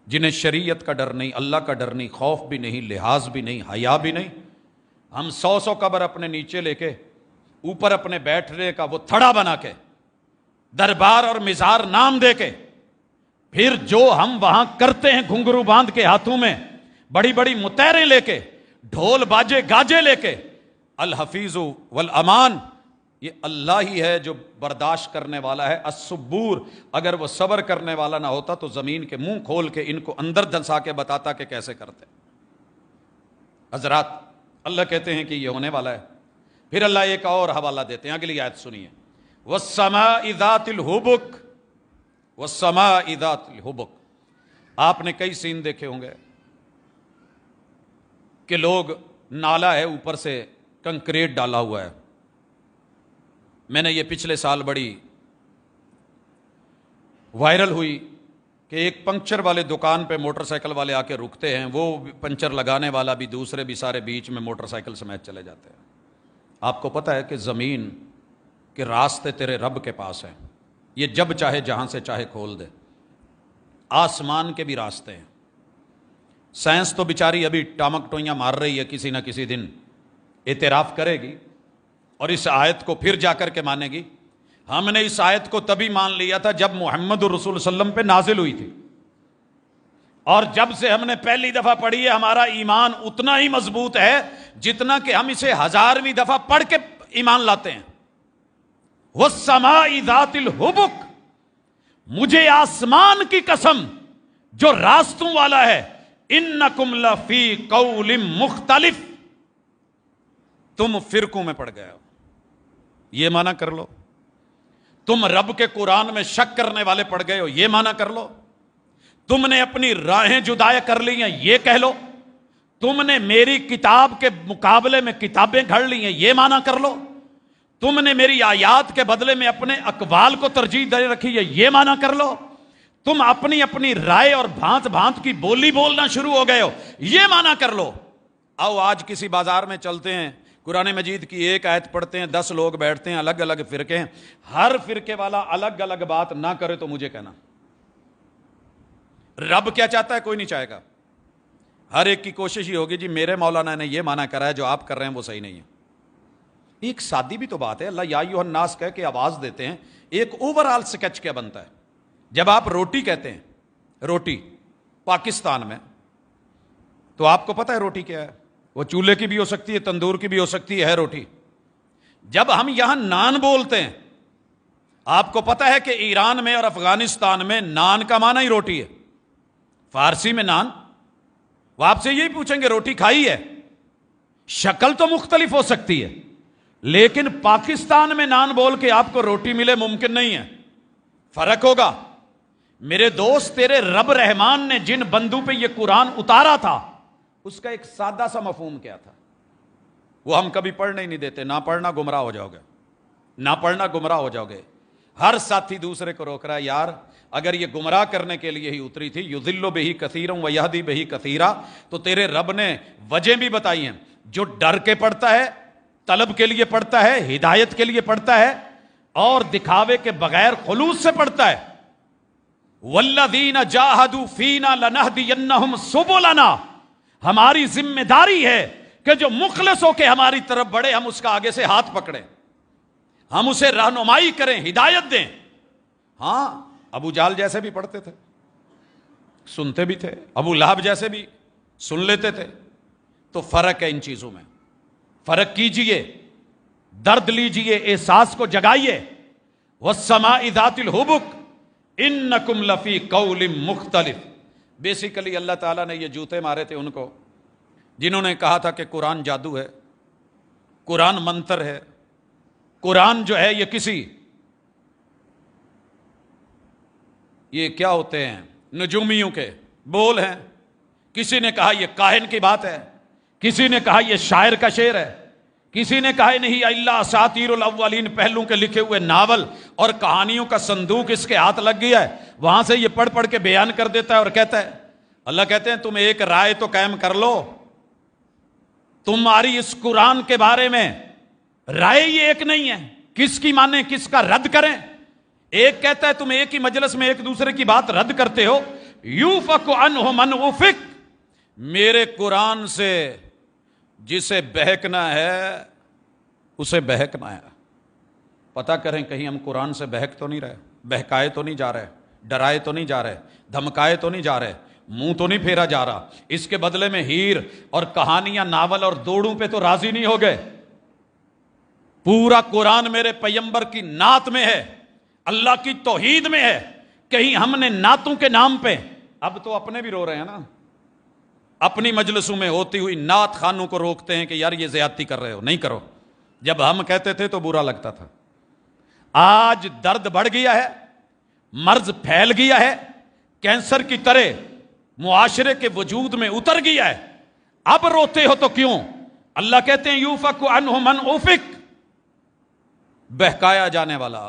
جنہیں شریعت کا ڈر نہیں, اللہ کا ڈر نہیں, خوف بھی نہیں, لحاظ بھی نہیں, حیا بھی نہیں, ہم 100 قبر اپنے نیچے لے کے اوپر اپنے بیٹھنے کا وہ تھڑا بنا کے, دربار اور مزار نام دے کے, پھر جو ہم وہاں کرتے ہیں گھنگرو باندھ کے ہاتھوں میں, بڑی بڑی متیریں لے کے, ڈھول باجے گاجے لے کے, الحفیظ والامان, یہ اللہ ہی ہے جو برداشت کرنے والا ہے. الصبور, اگر وہ صبر کرنے والا نہ ہوتا تو زمین کے منہ کھول کے ان کو اندر دھنسا کے بتاتا کہ کیسے کرتے. حضرات اللہ کہتے ہیں کہ یہ ہونے والا ہے. پھر اللہ ایک اور حوالہ دیتے ہیں, اگلی آیت سنیے. وَالسَّمَاءِ ذَاتِ الْحُبُكِ, وَالسَّمَاءِ ذَاتِ الْحُبُكِ. آپ نے کئی سین دیکھے ہوں گے کہ لوگ, نالا ہے اوپر سے کنکریٹ ڈالا ہوا ہے. میں نے یہ پچھلے سال بڑی وائرل ہوئی کہ ایک پنکچر والے دکان پہ موٹر سائیکل والے آ کے رکتے ہیں, وہ پنچر لگانے والا بھی, دوسرے بھی, سارے بیچ میں موٹر سائیکل سمیت چلے جاتے ہیں. آپ کو پتہ ہے کہ زمین کے راستے تیرے رب کے پاس ہیں, یہ جب چاہے جہاں سے چاہے کھول دے. آسمان کے بھی راستے ہیں. سائنس تو بیچاری ابھی ٹامک ٹوئیاں مار رہی ہے, کسی نہ کسی دن اعتراف کرے گی اور اس آیت کو پھر جا کر کے مانے گی. ہم نے اس آیت کو تبھی مان لیا تھا جب محمد رسول صلی اللہ علیہ وسلم پہ نازل ہوئی تھی, اور جب سے ہم نے پہلی دفعہ پڑھی ہے ہمارا ایمان اتنا ہی مضبوط ہے جتنا کہ ہم اسے 1000ویں دفعہ پڑھ کے ایمان لاتے ہیں. وَالسَّمَاءِ ذَاتِ الْحُبُكِ, مجھے آسمان کی قسم جو راستوں والا ہے. اِنَّكُمْ لَفِي قَوْلٍ مُخْتَلِفٍ, تم فرقوں میں پڑ گئے ہو, یہ مانا کر لو. تم رب کے قرآن میں شک کرنے والے پڑ گئے ہو, یہ مانا کر لو. تم نے اپنی راہیں جدا کر لی ہیں, یہ کہہ لو. تم نے میری کتاب کے مقابلے میں کتابیں گھڑ لی ہیں, یہ مانا کر لو. تم نے میری آیات کے بدلے میں اپنے اقوال کو ترجیح دے رکھی ہے, یہ مانا کر لو. تم اپنی اپنی رائے اور بھانت بھانت کی بولی بولنا شروع ہو گئے ہو, یہ مانا کر لو. آؤ آج کسی بازار میں چلتے ہیں, قرآن مجید کی ایک آیت پڑھتے ہیں, 10 لوگ بیٹھتے ہیں, الگ الگ فرقے ہیں, ہر فرقے والا الگ الگ بات نہ کرے تو مجھے کہنا. رب کیا چاہتا ہے؟ کوئی نہیں چاہے گا. ہر ایک کی کوشش ہی ہوگی جی میرے مولانا نے یہ مانا کرا ہے, جو آپ کر رہے ہیں وہ صحیح نہیں ہے. ایک سادی بھی تو بات ہے. اللہ یا ایھا الناس کہہ کے آواز دیتے ہیں, ایک اوور آل سکیچ کیا بنتا ہے. جب آپ روٹی کہتے ہیں, روٹی پاکستان میں, تو آپ کو پتہ ہے روٹی کیا ہے؟ وہ چولہے کی بھی ہو سکتی ہے, تندور کی بھی ہو سکتی ہے روٹی. جب ہم یہاں نان بولتے ہیں, آپ کو پتہ ہے کہ ایران میں اور افغانستان میں نان کا معنی ہی روٹی ہے. فارسی میں نان, وہ آپ سے یہی پوچھیں گے روٹی کھائی ہے. شکل تو مختلف ہو سکتی ہے، لیکن پاکستان میں نان بول کے آپ کو روٹی ملے ممکن نہیں ہے، فرق ہوگا۔ میرے دوست، تیرے رب رحمان نے جن بندوں پہ یہ قرآن اتارا تھا اس کا ایک سادہ سا مفہوم کیا تھا، وہ ہم کبھی پڑھنے ہی نہیں دیتے۔ نہ پڑھنا گمراہ ہو جاؤ گے، نہ پڑھنا گمراہ ہو جاؤ گے۔ ہر ساتھی دوسرے کو روک رہا ہے، یار اگر یہ گمراہ کرنے کے لیے ہی اتری تھی، یضل بہ کثیرا ویہدی بہ کثیرا، تو تیرے رب نے وجہ بھی بتائی ہیں۔ جو ڈر کے پڑھتا ہے، طلب کے لیے پڑھتا ہے، ہدایت کے لیے پڑھتا ہے، اور دکھاوے کے بغیر خلوص سے پڑھتا ہے، والذین جاہدوا فینا لنہدینہم سبلنا، ہماری ذمہ داری ہے کہ جو مخلص ہو کے ہماری طرف بڑھے ہم اس کا آگے سے ہاتھ پکڑیں، ہم اسے رہنمائی کریں، ہدایت دیں۔ ہاں، ابو جہل جیسے بھی پڑھتے تھے، سنتے بھی تھے، ابو لہب جیسے بھی سن لیتے تھے، تو فرق ہے ان چیزوں میں۔ فرق کیجئے، درد لیجئے، احساس کو جگائیے۔ والسماء ذات الحبک انکم لفی قول مختلف۔ بیسیکلی اللہ تعالیٰ نے یہ جوتے مارے تھے ان کو جنہوں نے کہا تھا کہ قرآن جادو ہے، قرآن منتر ہے، قرآن جو ہے یہ کسی یہ کیا ہوتے ہیں نجومیوں کے بول ہیں، کسی نے کہا یہ کاہن کی بات ہے، کسی نے کہا یہ شاعر کا شعر ہے، کسی نے کہا نہیں اللہ اساطیر الاولین، پہلوں کے لکھے ہوئے ناول اور کہانیوں کا صندوق اس کے ہاتھ لگ گیا ہے، وہاں سے یہ پڑھ پڑھ کے بیان کر دیتا ہے اور کہتا ہے۔ اللہ کہتے ہیں تم ایک رائے تو قائم کر لو، تمہاری اس قرآن کے بارے میں رائے یہ ایک نہیں ہے، کس کی مانیں کس کا رد کریں؟ ایک کہتا ہے تم ایک ہی مجلس میں ایک دوسرے کی بات رد کرتے ہو، یوفک عنہ من افک، میرے قرآن سے جسے بہکنا ہے اسے بہکنا ہے۔ پتہ کریں کہیں ہم قرآن سے بہک تو نہیں رہے، بہکائے تو نہیں جا رہے، ڈرائے تو نہیں جا رہے، دھمکائے تو نہیں جا رہے، منہ تو نہیں پھیرا جا رہا، اس کے بدلے میں ہیر اور کہانیاں ناول اور دوڑوں پہ تو راضی نہیں ہو گئے۔ پورا قرآن میرے پیغمبر کی نعت میں ہے، اللہ کی توحید میں ہے، کہیں ہم نے نعتوں کے نام پہ، اب تو اپنے بھی رو رہے ہیں نا، اپنی مجلسوں میں ہوتی ہوئی نعت خانوں کو روکتے ہیں کہ یار یہ زیادتی کر رہے ہو، نہیں کرو۔ جب ہم کہتے تھے تو برا لگتا تھا۔ آج درد بڑھ گیا ہے، مرض پھیل گیا ہے، کینسر کی طرح معاشرے کے وجود میں اتر گیا ہے، اب روتے ہو تو کیوں؟ اللہ کہتے ہیں یوفک عنہ من افک، بہکایا جانے والا۔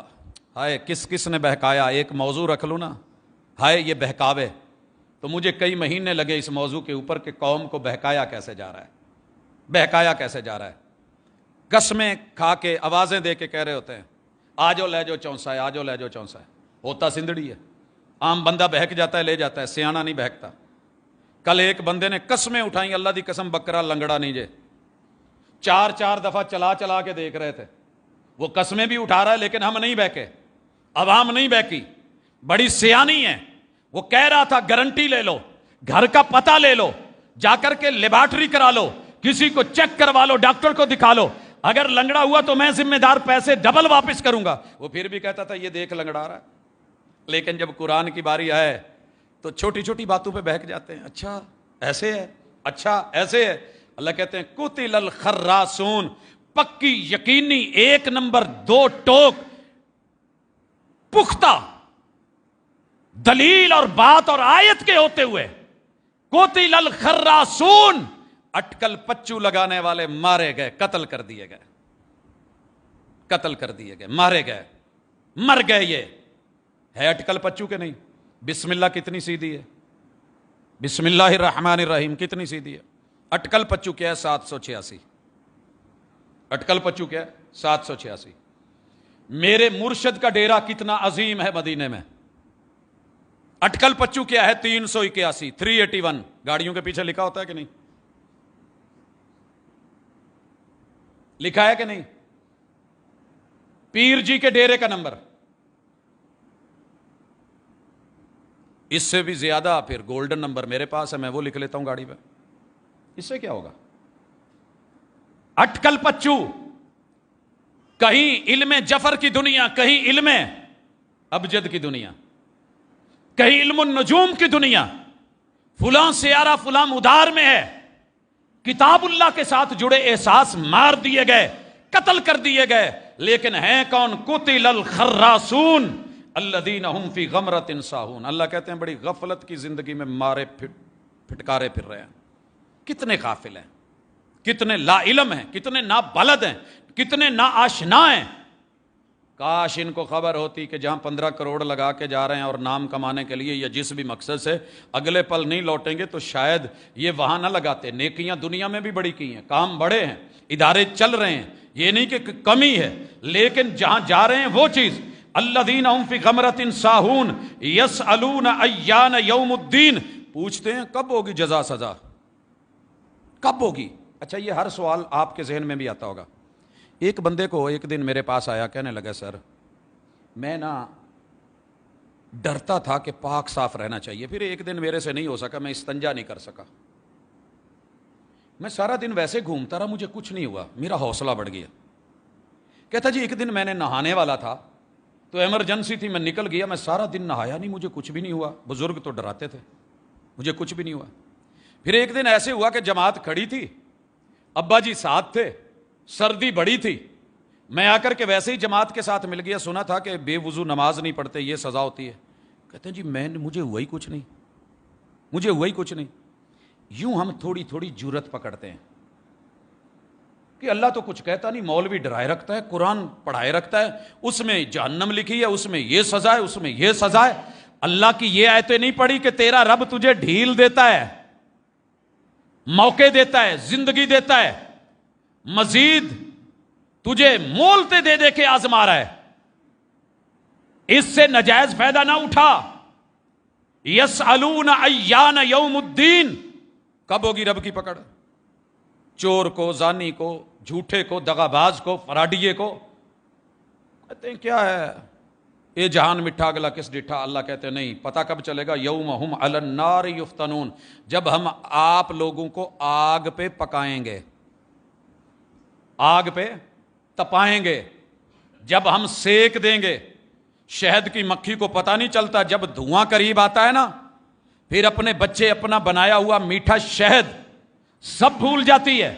ہائے کس کس نے بہکایا؟ ایک موضوع رکھ لوں نا، ہائے یہ بہکاوے، تو مجھے کئی مہینے لگے اس موضوع کے اوپر کہ قوم کو بہکایا کیسے جا رہا ہے، بہکایا کیسے جا رہا ہے۔ قسمیں کھا کے آوازیں دے کے کہہ رہے ہوتے ہیں آجو لے جو چونسا ہے، آجو لے جو چونسا ہے، ہوتا سندڑی ہے، عام بندہ بہک جاتا ہے لے جاتا ہے، سیاںا نہیں بہکتا۔ کل ایک بندے نے قسمیں اٹھائیں، اللہ دی قسم بکرا لنگڑا نہیں جے، چار چار دفعہ چلا چلا کے دیکھ رہے تھے، وہ قسمیں بھی اٹھا رہا ہے لیکن ہم نہیں بہکے، عوام نہیں بہکی، بڑی سیانی ہے۔ وہ کہہ رہا تھا گارنٹی لے لو، گھر کا پتہ لے لو، جا کر کے لیبارٹری کرا لو، کسی کو چیک کروا لو، ڈاکٹر کو دکھا لو، اگر لنگڑا ہوا تو میں ذمہ دار، پیسے ڈبل واپس کروں گا۔ وہ پھر بھی کہتا تھا یہ دیکھ لنگڑا رہا ہے، لیکن جب قرآن کی باری آئے تو چھوٹی چھوٹی باتوں پہ بہک جاتے ہیں، اچھا ایسے ہے، اچھا ایسے ہے۔ اللہ کہتے ہیں قتل الخراسون، پکی یقینی ایک نمبر دو ٹوک پختہ دلیل اور بات اور آیت کے ہوتے ہوئے، قتل الخراسون، اٹکل پچو لگانے والے مارے گئے، قتل کر دیے گئے، قتل کر دیے گئے، مارے گئے، مر گئے۔ یہ ہے اٹکل پچو کے نہیں؟ بسم اللہ کتنی سیدھی ہے، بسم اللہ الرحمن الرحیم کتنی سیدھی ہے۔ اٹکل پچو کیا ہے؟ 786۔ اٹکل پچو کیا ہے؟ 786۔ میرے مرشد کا ڈیرا کتنا عظیم ہے مدینے میں، اٹکل پچو کیا ہے؟ 381، 381۔ گاڑیوں کے پیچھے لکھا ہوتا ہے کہ نہیں؟ لکھا ہے کہ نہیں؟ پیر جی کے ڈیرے کا نمبر، اس سے بھی زیادہ پھر گولڈن نمبر میرے پاس ہے، میں وہ لکھ لیتا ہوں گاڑی پہ، اس سے کیا ہوگا؟ اٹکل پچو، کہیں علم جفر کی دنیا، کہیں علم ابجد کی دنیا، کہیں علم النجوم کی دنیا، فلاں سیارہ فلاں مدار میں ہے، کتاب اللہ کے ساتھ جڑے احساس مار دیے گئے، قتل کر دیے گئے، لیکن ہیں کون؟ قتل الخراسون الذین هم فی غمرۃ ساہون۔ اللہ کہتے ہیں بڑی غفلت کی زندگی میں مارے پھٹکارے پھر رہے ہیں۔ کتنے غافل ہیں، کتنے لا علم ہیں، کتنے نابلد ہیں، کتنے ناآشنا ہیں۔ کاش ان کو خبر ہوتی کہ جہاں 15 کروڑ لگا کے جا رہے ہیں اور نام کمانے کے لیے یا جس بھی مقصد سے، اگلے پل نہیں لوٹیں گے تو شاید یہ وہاں نہ لگاتے۔ نیکیاں دنیا میں بھی بڑی کی ہیں، کام بڑے ہیں، ادارے چل رہے ہیں، یہ نہیں کہ کمی ہے، لیکن جہاں جا رہے ہیں وہ چیز۔ الذین هم فی غمرۃ ساہون یسألون ایان یوم الدین، پوچھتے ہیں کب ہوگی جزا سزا، کب ہوگی۔ اچھا یہ ہر سوال آپ کے ذہن میں بھی آتا ہوگا۔ ایک بندے کو ایک دن میرے پاس آیا، کہنے لگا سر میں نا ڈرتا تھا کہ پاک صاف رہنا چاہیے، پھر ایک دن میرے سے نہیں ہو سکا، میں استنجا نہیں کر سکا، میں سارا دن ویسے گھومتا رہا، مجھے کچھ نہیں ہوا، میرا حوصلہ بڑھ گیا۔ کہتا جی ایک دن میں نے نہانے والا تھا تو ایمرجنسی تھی، میں نکل گیا، میں سارا دن نہایا نہیں، مجھے کچھ بھی نہیں ہوا۔ بزرگ تو ڈراتے تھے، مجھے کچھ بھی نہیں ہوا۔ پھر ایک دن ایسے ہوا کہ جماعت کھڑی تھی، ابا جی ساتھ تھے، سردی بڑی تھی، میں آ کر کے ویسے ہی جماعت کے ساتھ مل گیا، سنا تھا کہ بے وضو نماز نہیں پڑھتے یہ سزا ہوتی ہے۔ کہتے ہیں جی مجھے ہوا ہی کچھ نہیں، مجھے ہوا ہی کچھ نہیں۔ یوں ہم تھوڑی تھوڑی جرت پکڑتے ہیں کہ اللہ تو کچھ کہتا نہیں، مولوی ڈرائے رکھتا ہے، قرآن پڑھائے رکھتا ہے، اس میں جہنم لکھی ہے، اس میں یہ سزا ہے، اس میں یہ سزا ہے۔ اللہ کی یہ آیتیں نہیں پڑھی کہ تیرا رب تجھے ڈھیل دیتا ہے، موقع دیتا ہے، زندگی دیتا ہے، مزید تجھے مولتے دے دے کے آزما رہا ہے، اس سے نجائز فائدہ نہ اٹھا۔ یسألون ایان یوم الدین، کب ہوگی رب کی پکڑ؟ چور کو، زانی کو، جھوٹے کو، دغاباز کو، فراڈیے کو۔ کہتے ہیں کیا ہے یہ جہان مٹھا اگلا کس ڈٹھا؟ اللہ کہتے ہیں نہیں، پتہ کب چلے گا؟ یوم ہم علی النار یفتنون، جب ہم آپ لوگوں کو آگ پہ پکائیں گے، آگ پہ تپائیں گے، جب ہم سیک دیں گے۔ شہد کی مکھی کو پتہ نہیں چلتا، جب دھواں قریب آتا ہے نا، پھر اپنے بچے، اپنا بنایا ہوا میٹھا شہد سب بھول جاتی ہے۔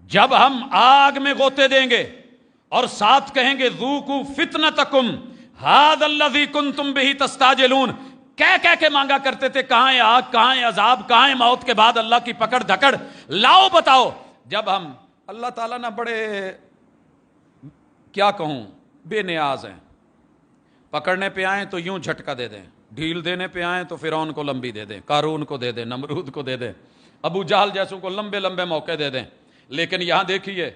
جب ہم آگ میں غوطے دیں گے اور ساتھ کہیں گے ذوقوا فتنتکم ھذا الذی کنتم بہ تستعجلون، کہہ کے مانگا کرتے تھے کہاں ہے آگ، کہاں ہے عذاب، کہاں ہے موت کے بعد اللہ کی پکڑ دھکڑ، لاؤ بتاؤ۔ جب ہم، اللہ تعالیٰ نہ بڑے کیا کہوں بے نیاز ہیں، پکڑنے پہ آئیں تو یوں جھٹکا دے دیں، ڈھیل دینے پہ آئیں تو فرعون کو لمبی دے دیں، قارون کو دے دیں، نمرود کو دے دیں، ابو جہل جیسوں کو لمبے لمبے موقع دے دیں۔ لیکن یہاں دیکھیے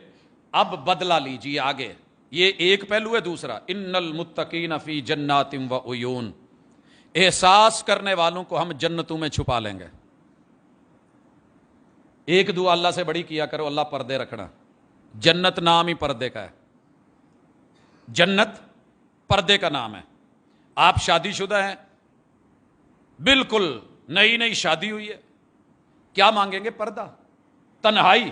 اب بدلہ لیجیے آگے، یہ ایک پہلو ہے۔ دوسرا، ان المتقین فی جنات و عیون، احساس کرنے والوں کو ہم جنتوں میں چھپا لیں گے۔ ایک دعا اللہ سے بڑی کیا کرو، اللہ پردے رکھنا۔ جنت نام ہی پردے کا ہے، جنت پردے کا نام ہے۔ آپ شادی شدہ ہیں، بالکل نئی نئی شادی ہوئی ہے، کیا مانگیں گے؟ پردہ، تنہائی۔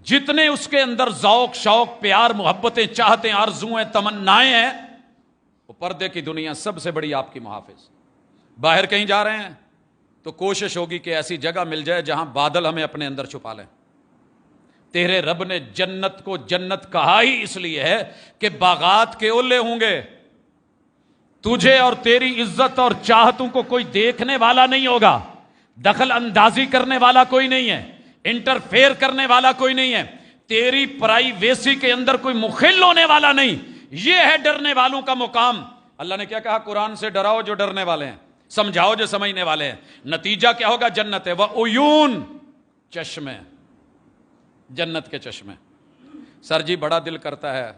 جتنے اس کے اندر ذوق، شوق، پیار، محبتیں، چاہتیں، آرزویں، تمنائیں ہیں، وہ پردے کی دنیا سب سے بڑی آپ کی محافظ۔ باہر کہیں جا رہے ہیں تو کوشش ہوگی کہ ایسی جگہ مل جائے جہاں بادل ہمیں اپنے اندر چھپا لیں۔ تیرے رب نے جنت کو جنت کہا ہی اس لیے ہے کہ باغات کے اولے ہوں گے، تجھے اور تیری عزت اور چاہتوں کو کوئی دیکھنے والا نہیں ہوگا، دخل اندازی کرنے والا کوئی نہیں ہے، انٹرفیئر کرنے والا کوئی نہیں ہے، تیری پرائیویسی کے اندر کوئی مخل ہونے والا نہیں۔ یہ ہے ڈرنے والوں کا مقام۔ اللہ نے کیا کہا؟ قرآن سے ڈراؤ جو ڈرنے والے ہیں، سمجھاؤ جو سمجھنے والے ہیں۔ نتیجہ کیا ہوگا؟ جنت ہے، وعیون، چشمے، جنت کے چشمے۔ سر جی بڑا دل کرتا ہے،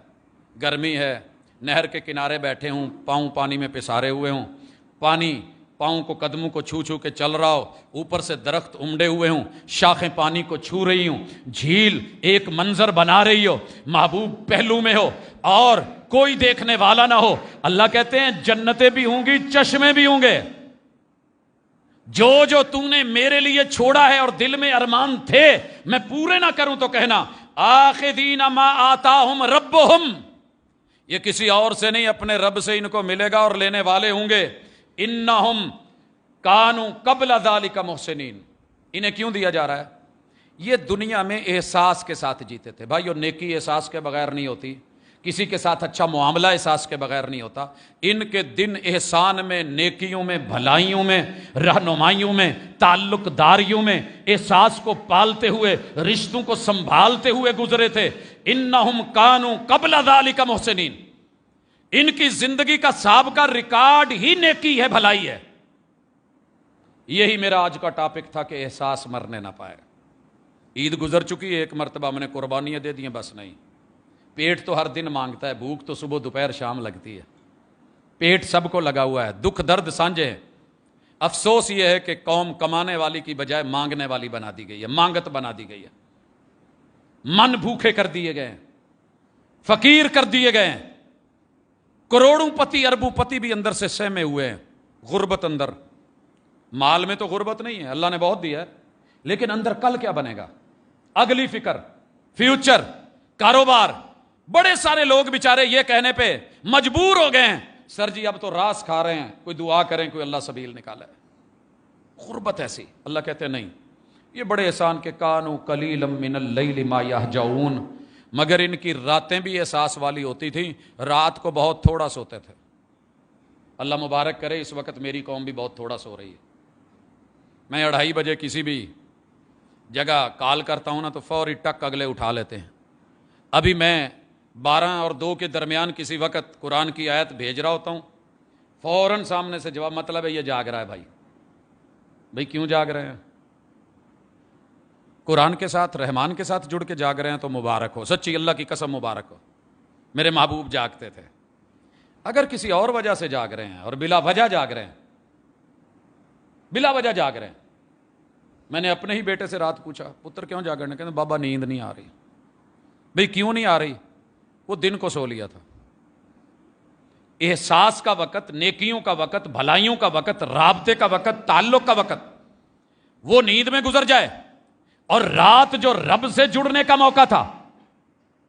گرمی ہے، نہر کے کنارے بیٹھے ہوں، پاؤں پانی میں پسارے ہوئے ہوں، پانی پاؤں کو، قدموں کو چھو چھو کے چل رہا ہو، اوپر سے درخت امڑے ہوئے ہوں، شاخیں پانی کو چھو رہی ہوں، جھیل ایک منظر بنا رہی ہو، محبوب پہلو میں ہو اور کوئی دیکھنے والا نہ ہو۔ اللہ کہتے ہیں جنتیں بھی ہوں گی، چشمے بھی ہوں گے۔ جو تو نے میرے لیے چھوڑا ہے اور دل میں ارمان تھے میں پورے نہ کروں تو کہنا آخذین ما آتاہم ربہم، یہ کسی اور سے نہیں، اپنے رب سے ان کو ملے گا اور لینے والے ہوں گے۔ انہم کانوا قبل ذالک محسنین، انہیں کیوں دیا جا رہا ہے؟ یہ دنیا میں احساس کے ساتھ جیتے تھے بھائیو، نیکی احساس کے بغیر نہیں ہوتی، کسی کے ساتھ اچھا معاملہ احساس کے بغیر نہیں ہوتا۔ ان کے دن احسان میں، نیکیوں میں، بھلائیوں میں، رہنمائیوں میں، تعلق داریوں میں، احساس کو پالتے ہوئے، رشتوں کو سنبھالتے ہوئے گزرے تھے۔ انہم کانوا قبل ذالک محسنین، ان کی زندگی کا سابقہ ریکارڈ ہی نیکی ہے، بھلائی ہے۔ یہی میرا آج کا ٹاپک تھا کہ احساس مرنے نہ پائے۔ عید گزر چکی ہے، ایک مرتبہ ہم نے قربانیاں دے دیں، بس نہیں۔ پیٹ تو ہر دن مانگتا ہے، بھوک تو صبح دوپہر شام لگتی ہے، پیٹ سب کو لگا ہوا ہے، دکھ درد سانجھے ہیں۔ افسوس یہ ہے کہ قوم کمانے والی کی بجائے مانگنے والی بنا دی گئی ہے، مانگت بنا دی گئی ہے، من بھوکے کر دیے گئے ہیں، فقیر کر دیے گئے ہیں، کروڑوں پتی اربوں پتی بھی اندر سے سہمے ہوئے ہیں، غربت اندر۔ مال میں تو غربت نہیں ہے، اللہ نے بہت دیا ہے، لیکن اندر کل کیا بنے گا، اگلی فکر، فیوچر، کاروبار۔ بڑے سارے لوگ بیچارے یہ کہنے پہ مجبور ہو گئے ہیں، سر جی اب تو راس کھا رہے ہیں، کوئی دعا کریں، کوئی اللہ سبیل نکالے۔ غربت ایسی، اللہ کہتے ہیں نہیں، یہ بڑے احسان کے کانوا قلیلا من اللیل ما یہجعون، مگر ان کی راتیں بھی احساس والی ہوتی تھیں، رات کو بہت تھوڑا سوتے تھے۔ اللہ مبارک کرے اس وقت میری قوم بھی بہت تھوڑا سو رہی ہے۔ میں 2:30 بجے کسی بھی جگہ کال کرتا ہوں نا تو فوری ٹک اگلے اٹھا لیتے ہیں۔ ابھی میں 12 اور 2 کے درمیان کسی وقت قرآن کی آیت بھیج رہا ہوتا ہوں، فوراً سامنے سے جواب، مطلب ہے یہ جاگ رہا ہے بھائی کیوں جاگ رہے ہیں؟ قرآن کے ساتھ، رحمان کے ساتھ جڑ کے جاگ رہے ہیں تو مبارک ہو، سچی اللہ کی قسم مبارک ہو، میرے محبوب جاگتے تھے۔ اگر کسی اور وجہ سے جاگ رہے ہیں اور بلا وجہ جاگ رہے ہیں، بلا وجہ جاگ رہے ہیں، میں نے اپنے ہی بیٹے سے رات پوچھا، پتر کیوں جاگ رہے ہیں؟ کہتے بابا نیند نہیں آ رہی۔ بھئی کیوں نہیں آ رہی؟ وہ دن کو سو لیا تھا۔ احساس کا وقت، نیکیوں کا وقت، بھلائیوں کا وقت، رابطے کا وقت، تعلق کا وقت، وہ نیند میں گزر جائے، اور رات جو رب سے جڑنے کا موقع تھا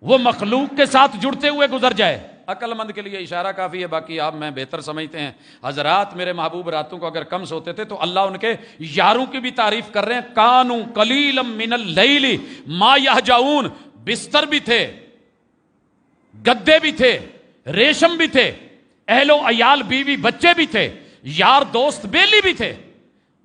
وہ مخلوق کے ساتھ جڑتے ہوئے گزر جائے۔ عقل مند کے لیے اشارہ کافی ہے، باقی آپ میں بہتر سمجھتے ہیں۔ حضرات میرے محبوب راتوں کو اگر کم سوتے تھے تو اللہ ان کے یاروں کی بھی تعریف کر رہے ہیں، کانوا قلیلا من اللیل ما یہجعون، بستر بھی تھے، گدے بھی تھے، ریشم بھی تھے، اہل و عیال بیوی بچے بھی تھے، یار دوست بیلی بھی تھے،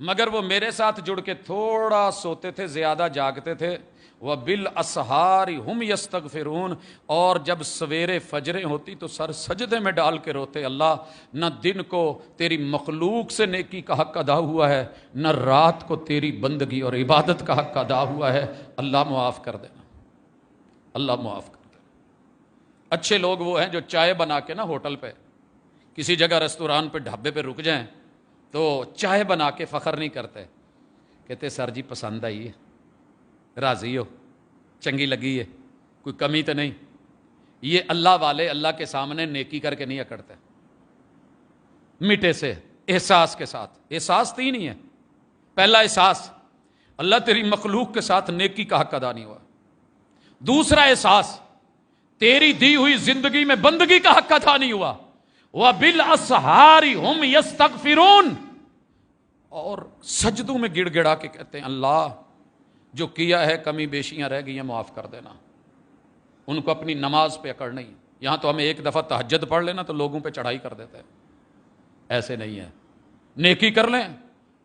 مگر وہ میرے ساتھ جڑ کے تھوڑا سوتے تھے، زیادہ جاگتے تھے۔ وَبِالْأَسْحَارِ هُمْ يَسْتَغْفِرُونَ، اور جب سویرے فجریں ہوتی تو سر سجدے میں ڈال کے روتے، اللہ نہ دن کو تیری مخلوق سے نیکی کا حق ادا ہوا ہے، نہ رات کو تیری بندگی اور عبادت کا حق ادا ہوا ہے، اللہ معاف کر دینا، اللہ معاف کر دینا۔ اچھے لوگ وہ ہیں جو چائے بنا کے نا ہوٹل پہ، کسی جگہ ریستوران پہ، ڈھابے پہ رک جائیں تو چائے بنا کے فخر نہیں کرتے، کہتے سر جی پسند آئی ہے، راضی ہو، چنگی لگی ہے، کوئی کمی تو نہیں۔ یہ اللہ والے اللہ کے سامنے نیکی کر کے نہیں اکڑتے، میٹھے سے، احساس کے ساتھ۔ احساس 3 ہی ہے۔ پہلا احساس، اللہ تیری مخلوق کے ساتھ نیکی کا حق ادا نہیں ہوا۔ دوسرا احساس، تیری دی ہوئی زندگی میں بندگی کا حق ادا نہیں ہوا۔ وَبِالْأَسْحَارِ هُمْ يَسْتَغْفِرُونَ، اور سجدوں میں گڑ گڑا کے کہتے ہیں اللہ جو کیا ہے کمی بیشیاں رہ گئی ہیں معاف کر دینا۔ ان کو اپنی نماز پہ اکڑ نہیں، یہاں تو ہمیں ایک دفعہ تہجد پڑھ لینا تو لوگوں پہ چڑھائی کر دیتے ہیں، ایسے نہیں ہے۔ نیکی کر لیں،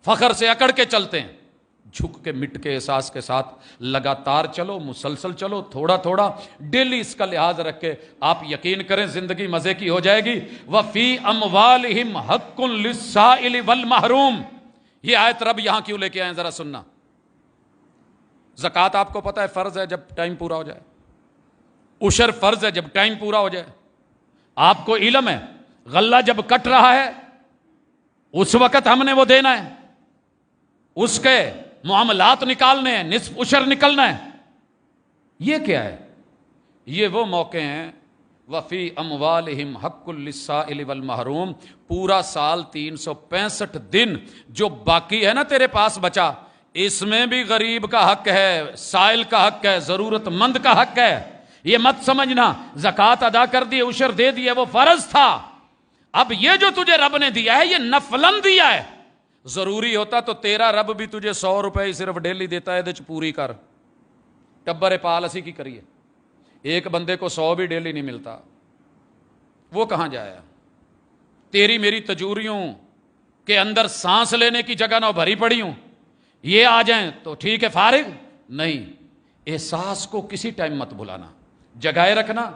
فخر سے اکڑ کے چلتے ہیں، جھک کے مٹ کے احساس کے ساتھ لگاتار چلو، مسلسل چلو، تھوڑا تھوڑا ڈیلی اس کا لحاظ رکھ کے آپ یقین کریں زندگی مزے کی ہو جائے گی۔ وَفِي أَمْوَالِهِمْ حَقٌّ لِلسَّائِلِ وَالْمَحْرُومِ، یہ آیت رب یہاں کیوں لے کے آئے ذرا سننا۔ زکوٰۃ آپ کو پتہ ہے فرض ہے جب ٹائم پورا ہو جائے، عشر فرض ہے جب ٹائم پورا ہو جائے، آپ کو علم ہے غلہ جب کٹ رہا ہے اس وقت ہم نے وہ دینا ہے، اس کے معاملات نکالنے ہیں، نصف عشر نکلنا ہے۔ یہ کیا ہے؟ یہ وہ موقع ہیں وفی اموالہم حق للسائل والمحروم، پورا سال 365 دن جو باقی ہے نا تیرے پاس بچا، اس میں بھی غریب کا حق ہے، سائل کا حق ہے، ضرورت مند کا حق ہے۔ یہ مت سمجھنا زکوٰۃ ادا کر دی، عشر دے دیا، وہ فرض تھا، اب یہ جو تجھے رب نے دیا ہے یہ نفلاً دیا ہے، ضروری ہوتا تو تیرا رب بھی تجھے 100 روپے ہی صرف ڈیلی دیتا ہے، دے پوری کر، ٹبر پال اسی کی کریے۔ ایک بندے کو 100 بھی ڈیلی نہیں ملتا، وہ کہاں جایا؟ تیری میری تجوریوں کے اندر سانس لینے کی جگہ نہ بھری پڑی ہوں، یہ آ جائیں تو ٹھیک ہے فارغ نہیں۔ احساس کو کسی ٹائم مت بھلانا، جگائے رکھنا۔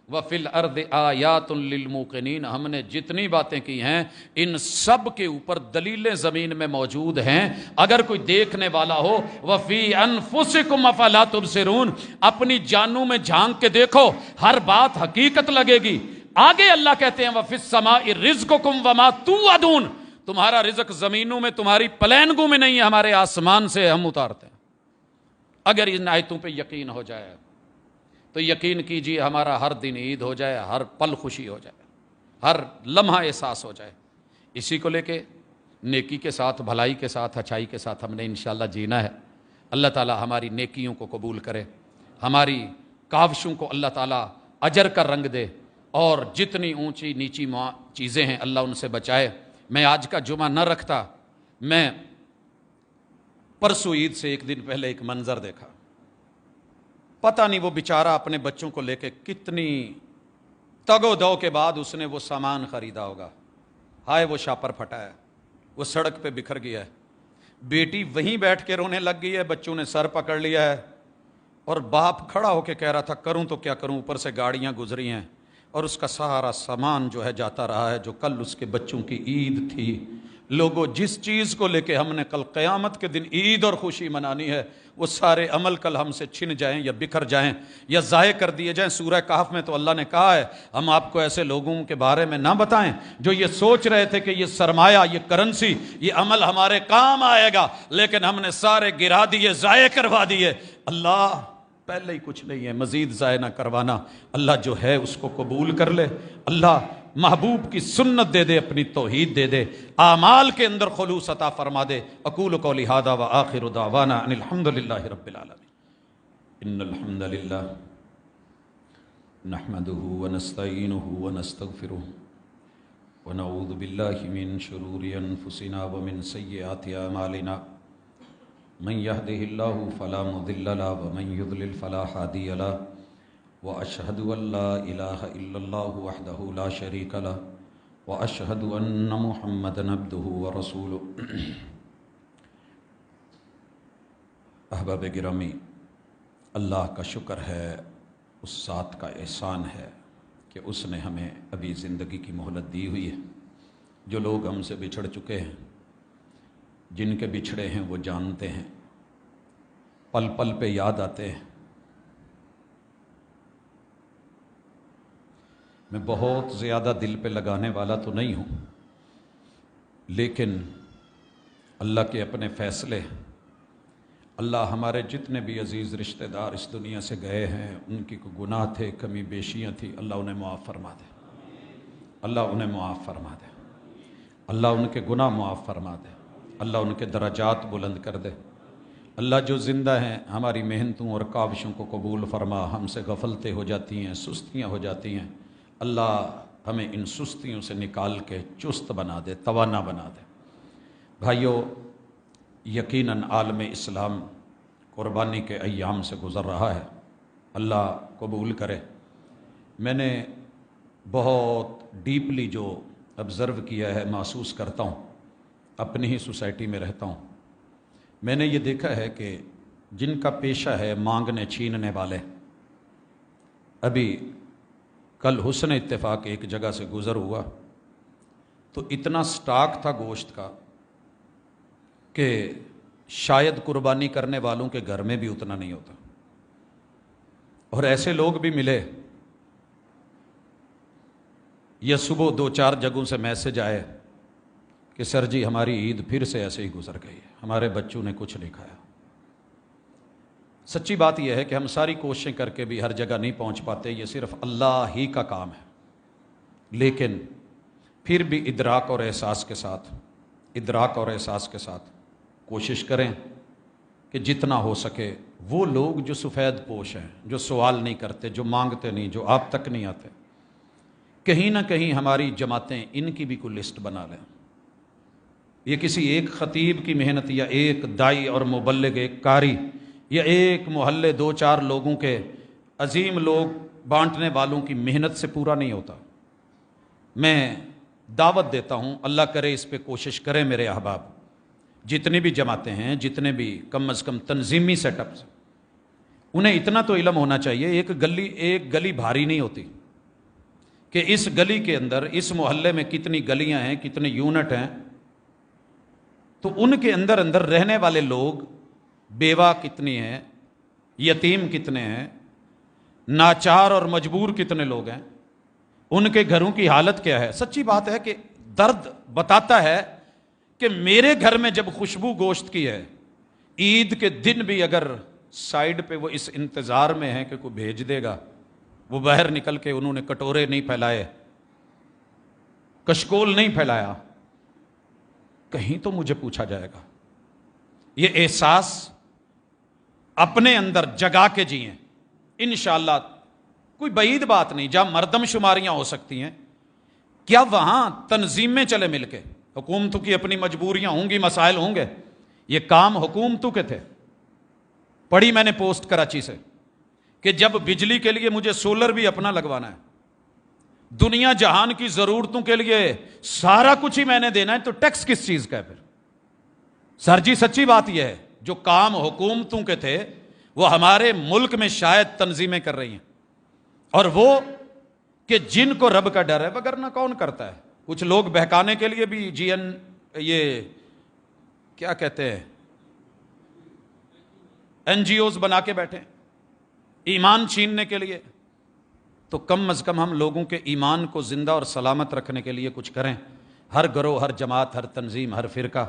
وَفِي الْأَرْضِ آیَاتٌ لِّلْمُوقِنِينَ، ہم نے جتنی باتیں کی ہیں ان سب کے اوپر دلیلیں زمین میں موجود ہیں، اگر کوئی دیکھنے والا ہو۔ وَفِي أَنفُسِكُمْ أَفَلَا تُبْصِرُونَ، اپنی جانوں میں جھانک کے دیکھو، ہر بات حقیقت لگے گی۔ آگے اللہ کہتے ہیں وَفِي السَّمَاءِ رِزْقُكُمْ وَمَا تُوعَدُونَ، تمہارا رزق زمینوں میں تمہاری پلینگوں میں نہیں ہے، ہمارے آسمان سے ہم اتارتے ہیں۔ اگر ان آیتوں پہ یقین ہو جائے تو یقین کیجیے ہمارا ہر دن عید ہو جائے، ہر پل خوشی ہو جائے، ہر لمحہ احساس ہو جائے۔ اسی کو لے کے نیکی کے ساتھ، بھلائی کے ساتھ، اچھائی کے ساتھ ہم نے انشاءاللہ جینا ہے۔ اللہ تعالی ہماری نیکیوں کو قبول کرے، ہماری کاوشوں کو اللہ تعالی اجر کا رنگ دے، اور جتنی اونچی نیچی چیزیں ہیں اللہ ان سے بچائے۔ میں آج کا جمعہ نہ رکھتا، میں پرسوں عید سے ایک دن پہلے ایک منظر دیکھا، پتہ نہیں وہ بیچارہ اپنے بچوں کو لے کے کتنی تگ و دو کے بعد اس نے وہ سامان خریدا ہوگا، ہائے وہ شاپر پھٹا ہے، وہ سڑک پہ بکھر گیا ہے، بیٹی وہیں بیٹھ کے رونے لگ گئی ہے، بچوں نے سر پکڑ لیا ہے، اور باپ کھڑا ہو کے کہہ رہا تھا کروں تو کیا کروں، اوپر سے گاڑیاں گزری ہیں، اور اس کا سارا سامان جو ہے جاتا رہا ہے، جو کل اس کے بچوں کی عید تھی۔ لوگوں، جس چیز کو لے کے ہم نے کل قیامت کے دن عید اور خوشی منانی ہے، وہ سارے عمل کل ہم سے چھن جائیں یا بکھر جائیں یا ضائع کر دیے جائیں۔ سورہ کہف میں تو اللہ نے کہا ہے ہم آپ کو ایسے لوگوں کے بارے میں نہ بتائیں جو یہ سوچ رہے تھے کہ یہ سرمایہ، یہ کرنسی، یہ عمل ہمارے کام آئے گا، لیکن ہم نے سارے گرا دیے، ضائع کروا دیے۔ اللہ پہلے ہی کچھ نہیں ہے، مزید ضائع نہ کروانا۔ اللہ جو ہے اس کو قبول کر لے، اللہ محبوب کی سنت دے دے، اپنی توحید دے دے، اعمال کے اندر خلوص عطا فرما دے۔ اقول قولی ھذا وآخر دعوانا ان الحمد للہ رب العالمین۔ ان الحمد للہ نحمده ونستعینه ونستغفره ونعوذ باللہ من شرور انفسنا ومن سیئات اعمالنا، من يهده الله فلا مضل له ومن يضلل فلا هادي له، وأشهد أن لا إله إلا الله وحده لا شريك له، وأشهد أن محمدا عبده ورسوله۔ احباب گرامی، اللہ کا شکر ہے، اس ذات کا احسان ہے کہ اس نے ہمیں ابھی زندگی کی مہلت دی ہوئی ہے۔ جو لوگ ہم سے بچھڑ چکے ہیں، جن کے بچھڑے ہیں وہ جانتے ہیں، پل پل پہ یاد آتے ہیں۔ میں بہت زیادہ دل پہ لگانے والا تو نہیں ہوں، لیکن اللہ کے اپنے فیصلے، اللہ ہمارے جتنے بھی عزیز رشتہ دار اس دنیا سے گئے ہیں، ان کی کوئی گناہ تھے، کمی بیشیاں تھیں، اللہ انہیں معاف فرما دے، اللہ انہیں معاف فرما دے، اللہ ان کے گناہ معاف فرما دے، اللہ ان کے درجات بلند کر دے۔ اللہ جو زندہ ہیں ہماری محنتوں اور کاوشوں کو قبول فرما، ہم سے غفلتیں ہو جاتی ہیں، سستیاں ہو جاتی ہیں، اللہ ہمیں ان سستیوں سے نکال کے چست بنا دے، توانا بنا دے۔ بھائیو، یقیناً عالم اسلام قربانی کے ایام سے گزر رہا ہے، اللہ قبول کرے۔ میں نے بہت ڈیپلی جو آبزرو کیا ہے، محسوس کرتا ہوں، اپنی ہی سوسائٹی میں رہتا ہوں، میں نے یہ دیکھا ہے کہ جن کا پیشہ ہے مانگنے چھیننے والے، ابھی کل حسن اتفاق ایک جگہ سے گزر ہوا تو اتنا سٹاک تھا گوشت کا کہ شاید قربانی کرنے والوں کے گھر میں بھی اتنا نہیں ہوتا، اور ایسے لوگ بھی ملے یا صبح 2-4 جگہوں سے میسج آئے کہ سر جی ہماری عید پھر سے ایسے ہی گزر گئی ہے، ہمارے بچوں نے کچھ نہیں کھایا۔ سچی بات یہ ہے کہ ہم ساری کوششیں کر کے بھی ہر جگہ نہیں پہنچ پاتے، یہ صرف اللہ ہی کا کام ہے، لیکن پھر بھی ادراک اور احساس کے ساتھ کوشش کریں کہ جتنا ہو سکے وہ لوگ جو سفید پوش ہیں، جو سوال نہیں کرتے، جو مانگتے نہیں، جو آپ تک نہیں آتے، کہیں نہ کہیں ہماری جماعتیں ان کی بھی کوئی لسٹ بنا لیں، یہ کسی ایک خطیب کی محنت یا ایک دائی اور مبلغ، ایک قاری یا ایک محلے 2-4 لوگوں کے عظیم لوگ بانٹنے والوں کی محنت سے پورا نہیں ہوتا۔ میں دعوت دیتا ہوں، اللہ کرے اس پہ کوشش کریں میرے احباب، جتنی بھی جماعتیں ہیں، جتنے بھی کم از کم تنظیمی سیٹ اپس، انہیں اتنا تو علم ہونا چاہیے، ایک گلی بھاری نہیں ہوتی کہ اس گلی کے اندر، اس محلے میں کتنی گلیاں ہیں، کتنے یونٹ ہیں، تو ان کے اندر رہنے والے لوگ، بیوہ کتنی ہیں، یتیم کتنے ہیں، ناچار اور مجبور کتنے لوگ ہیں، ان کے گھروں کی حالت کیا ہے۔ سچی بات ہے کہ درد بتاتا ہے کہ میرے گھر میں جب خوشبو گوشت کی ہے، عید کے دن بھی اگر سائیڈ پہ وہ اس انتظار میں ہے کہ کوئی بھیج دے گا، وہ باہر نکل کے انہوں نے کٹورے نہیں پھیلائے، کشکول نہیں پھیلایا، کہیں تو مجھے پوچھا جائے گا۔ یہ احساس اپنے اندر جگا کے جئیں، انشاءاللہ کوئی بعید بات نہیں، جہاں مردم شماریاں ہو سکتی ہیں، کیا وہاں تنظیمیں چلے مل کے؟ حکومتوں کی اپنی مجبوریاں ہوں گی، مسائل ہوں گے، یہ کام حکومتوں کے تھے۔ پڑھی میں نے پوسٹ کراچی سے کہ جب بجلی کے لیے مجھے سولر بھی اپنا لگوانا ہے، دنیا جہان کی ضرورتوں کے لیے سارا کچھ ہی میں نے دینا ہے، تو ٹیکس کس چیز کا ہے پھر؟ سر جی سچی بات یہ ہے، جو کام حکومتوں کے تھے وہ ہمارے ملک میں شاید تنظیمیں کر رہی ہیں، اور وہ کہ جن کو رب کا ڈر ہے، وگرنہ کون کرتا ہے؟ کچھ لوگ بہکانے کے لیے بھی یہ کیا کہتے ہیں، NGOs بنا کے بیٹھے، ایمان چھیننے کے لیے۔ تو کم از کم ہم لوگوں کے ایمان کو زندہ اور سلامت رکھنے کے لیے کچھ کریں، ہر گروہ، ہر جماعت، ہر تنظیم، ہر فرقہ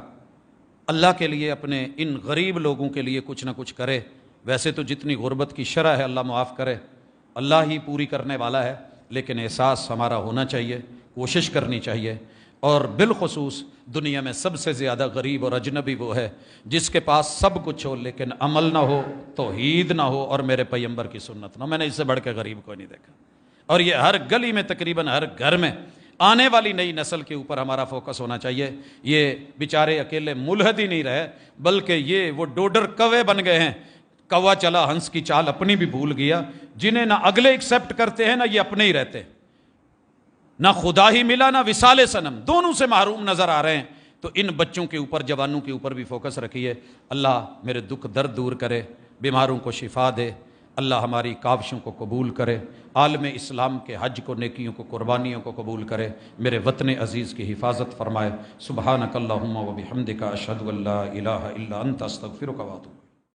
اللہ کے لیے اپنے ان غریب لوگوں کے لیے کچھ نہ کچھ کرے۔ ویسے تو جتنی غربت کی شرح ہے اللہ معاف کرے، اللہ ہی پوری کرنے والا ہے، لیکن احساس ہمارا ہونا چاہیے، کوشش کرنی چاہیے۔ اور بالخصوص دنیا میں سب سے زیادہ غریب اور اجنبی وہ ہے جس کے پاس سب کچھ ہو لیکن عمل نہ ہو، توحید نہ ہو، اور میرے پیغمبر کی سنت نہ ہو۔ میں نے اس سے بڑھ کے غریب کوئی نہیں دیکھا، اور یہ ہر گلی میں، تقریباً ہر گھر میں آنے والی نئی نسل کے اوپر ہمارا فوکس ہونا چاہیے۔ یہ بیچارے اکیلے ملحد ہی نہیں رہے، بلکہ یہ وہ ڈوڈر کوے بن گئے ہیں، کوا چلا ہنس کی چال اپنی بھی بھول گیا، جنہیں نہ اگلے ایکسیپٹ کرتے ہیں، نہ یہ اپنے ہی رہتے، نہ خدا ہی ملا، نہ وصال صنم، دونوں سے محروم نظر آ رہے ہیں۔ تو ان بچوں کے اوپر، جوانوں کے اوپر بھی فوکس رکھیے۔ اللہ میرے دکھ درد دور کرے، بیماروں کو شفا دے، اللہ ہماری کاوشوں کو قبول کرے، عالم اسلام کے حج کو، نیکیوں کو، قربانیوں کو قبول کرے، میرے وطن عزیز کی حفاظت فرمائے۔ سبحانک اللہم و بحمدک، اشہد ان لا الہ الا انت، استغفرک و اتوب۔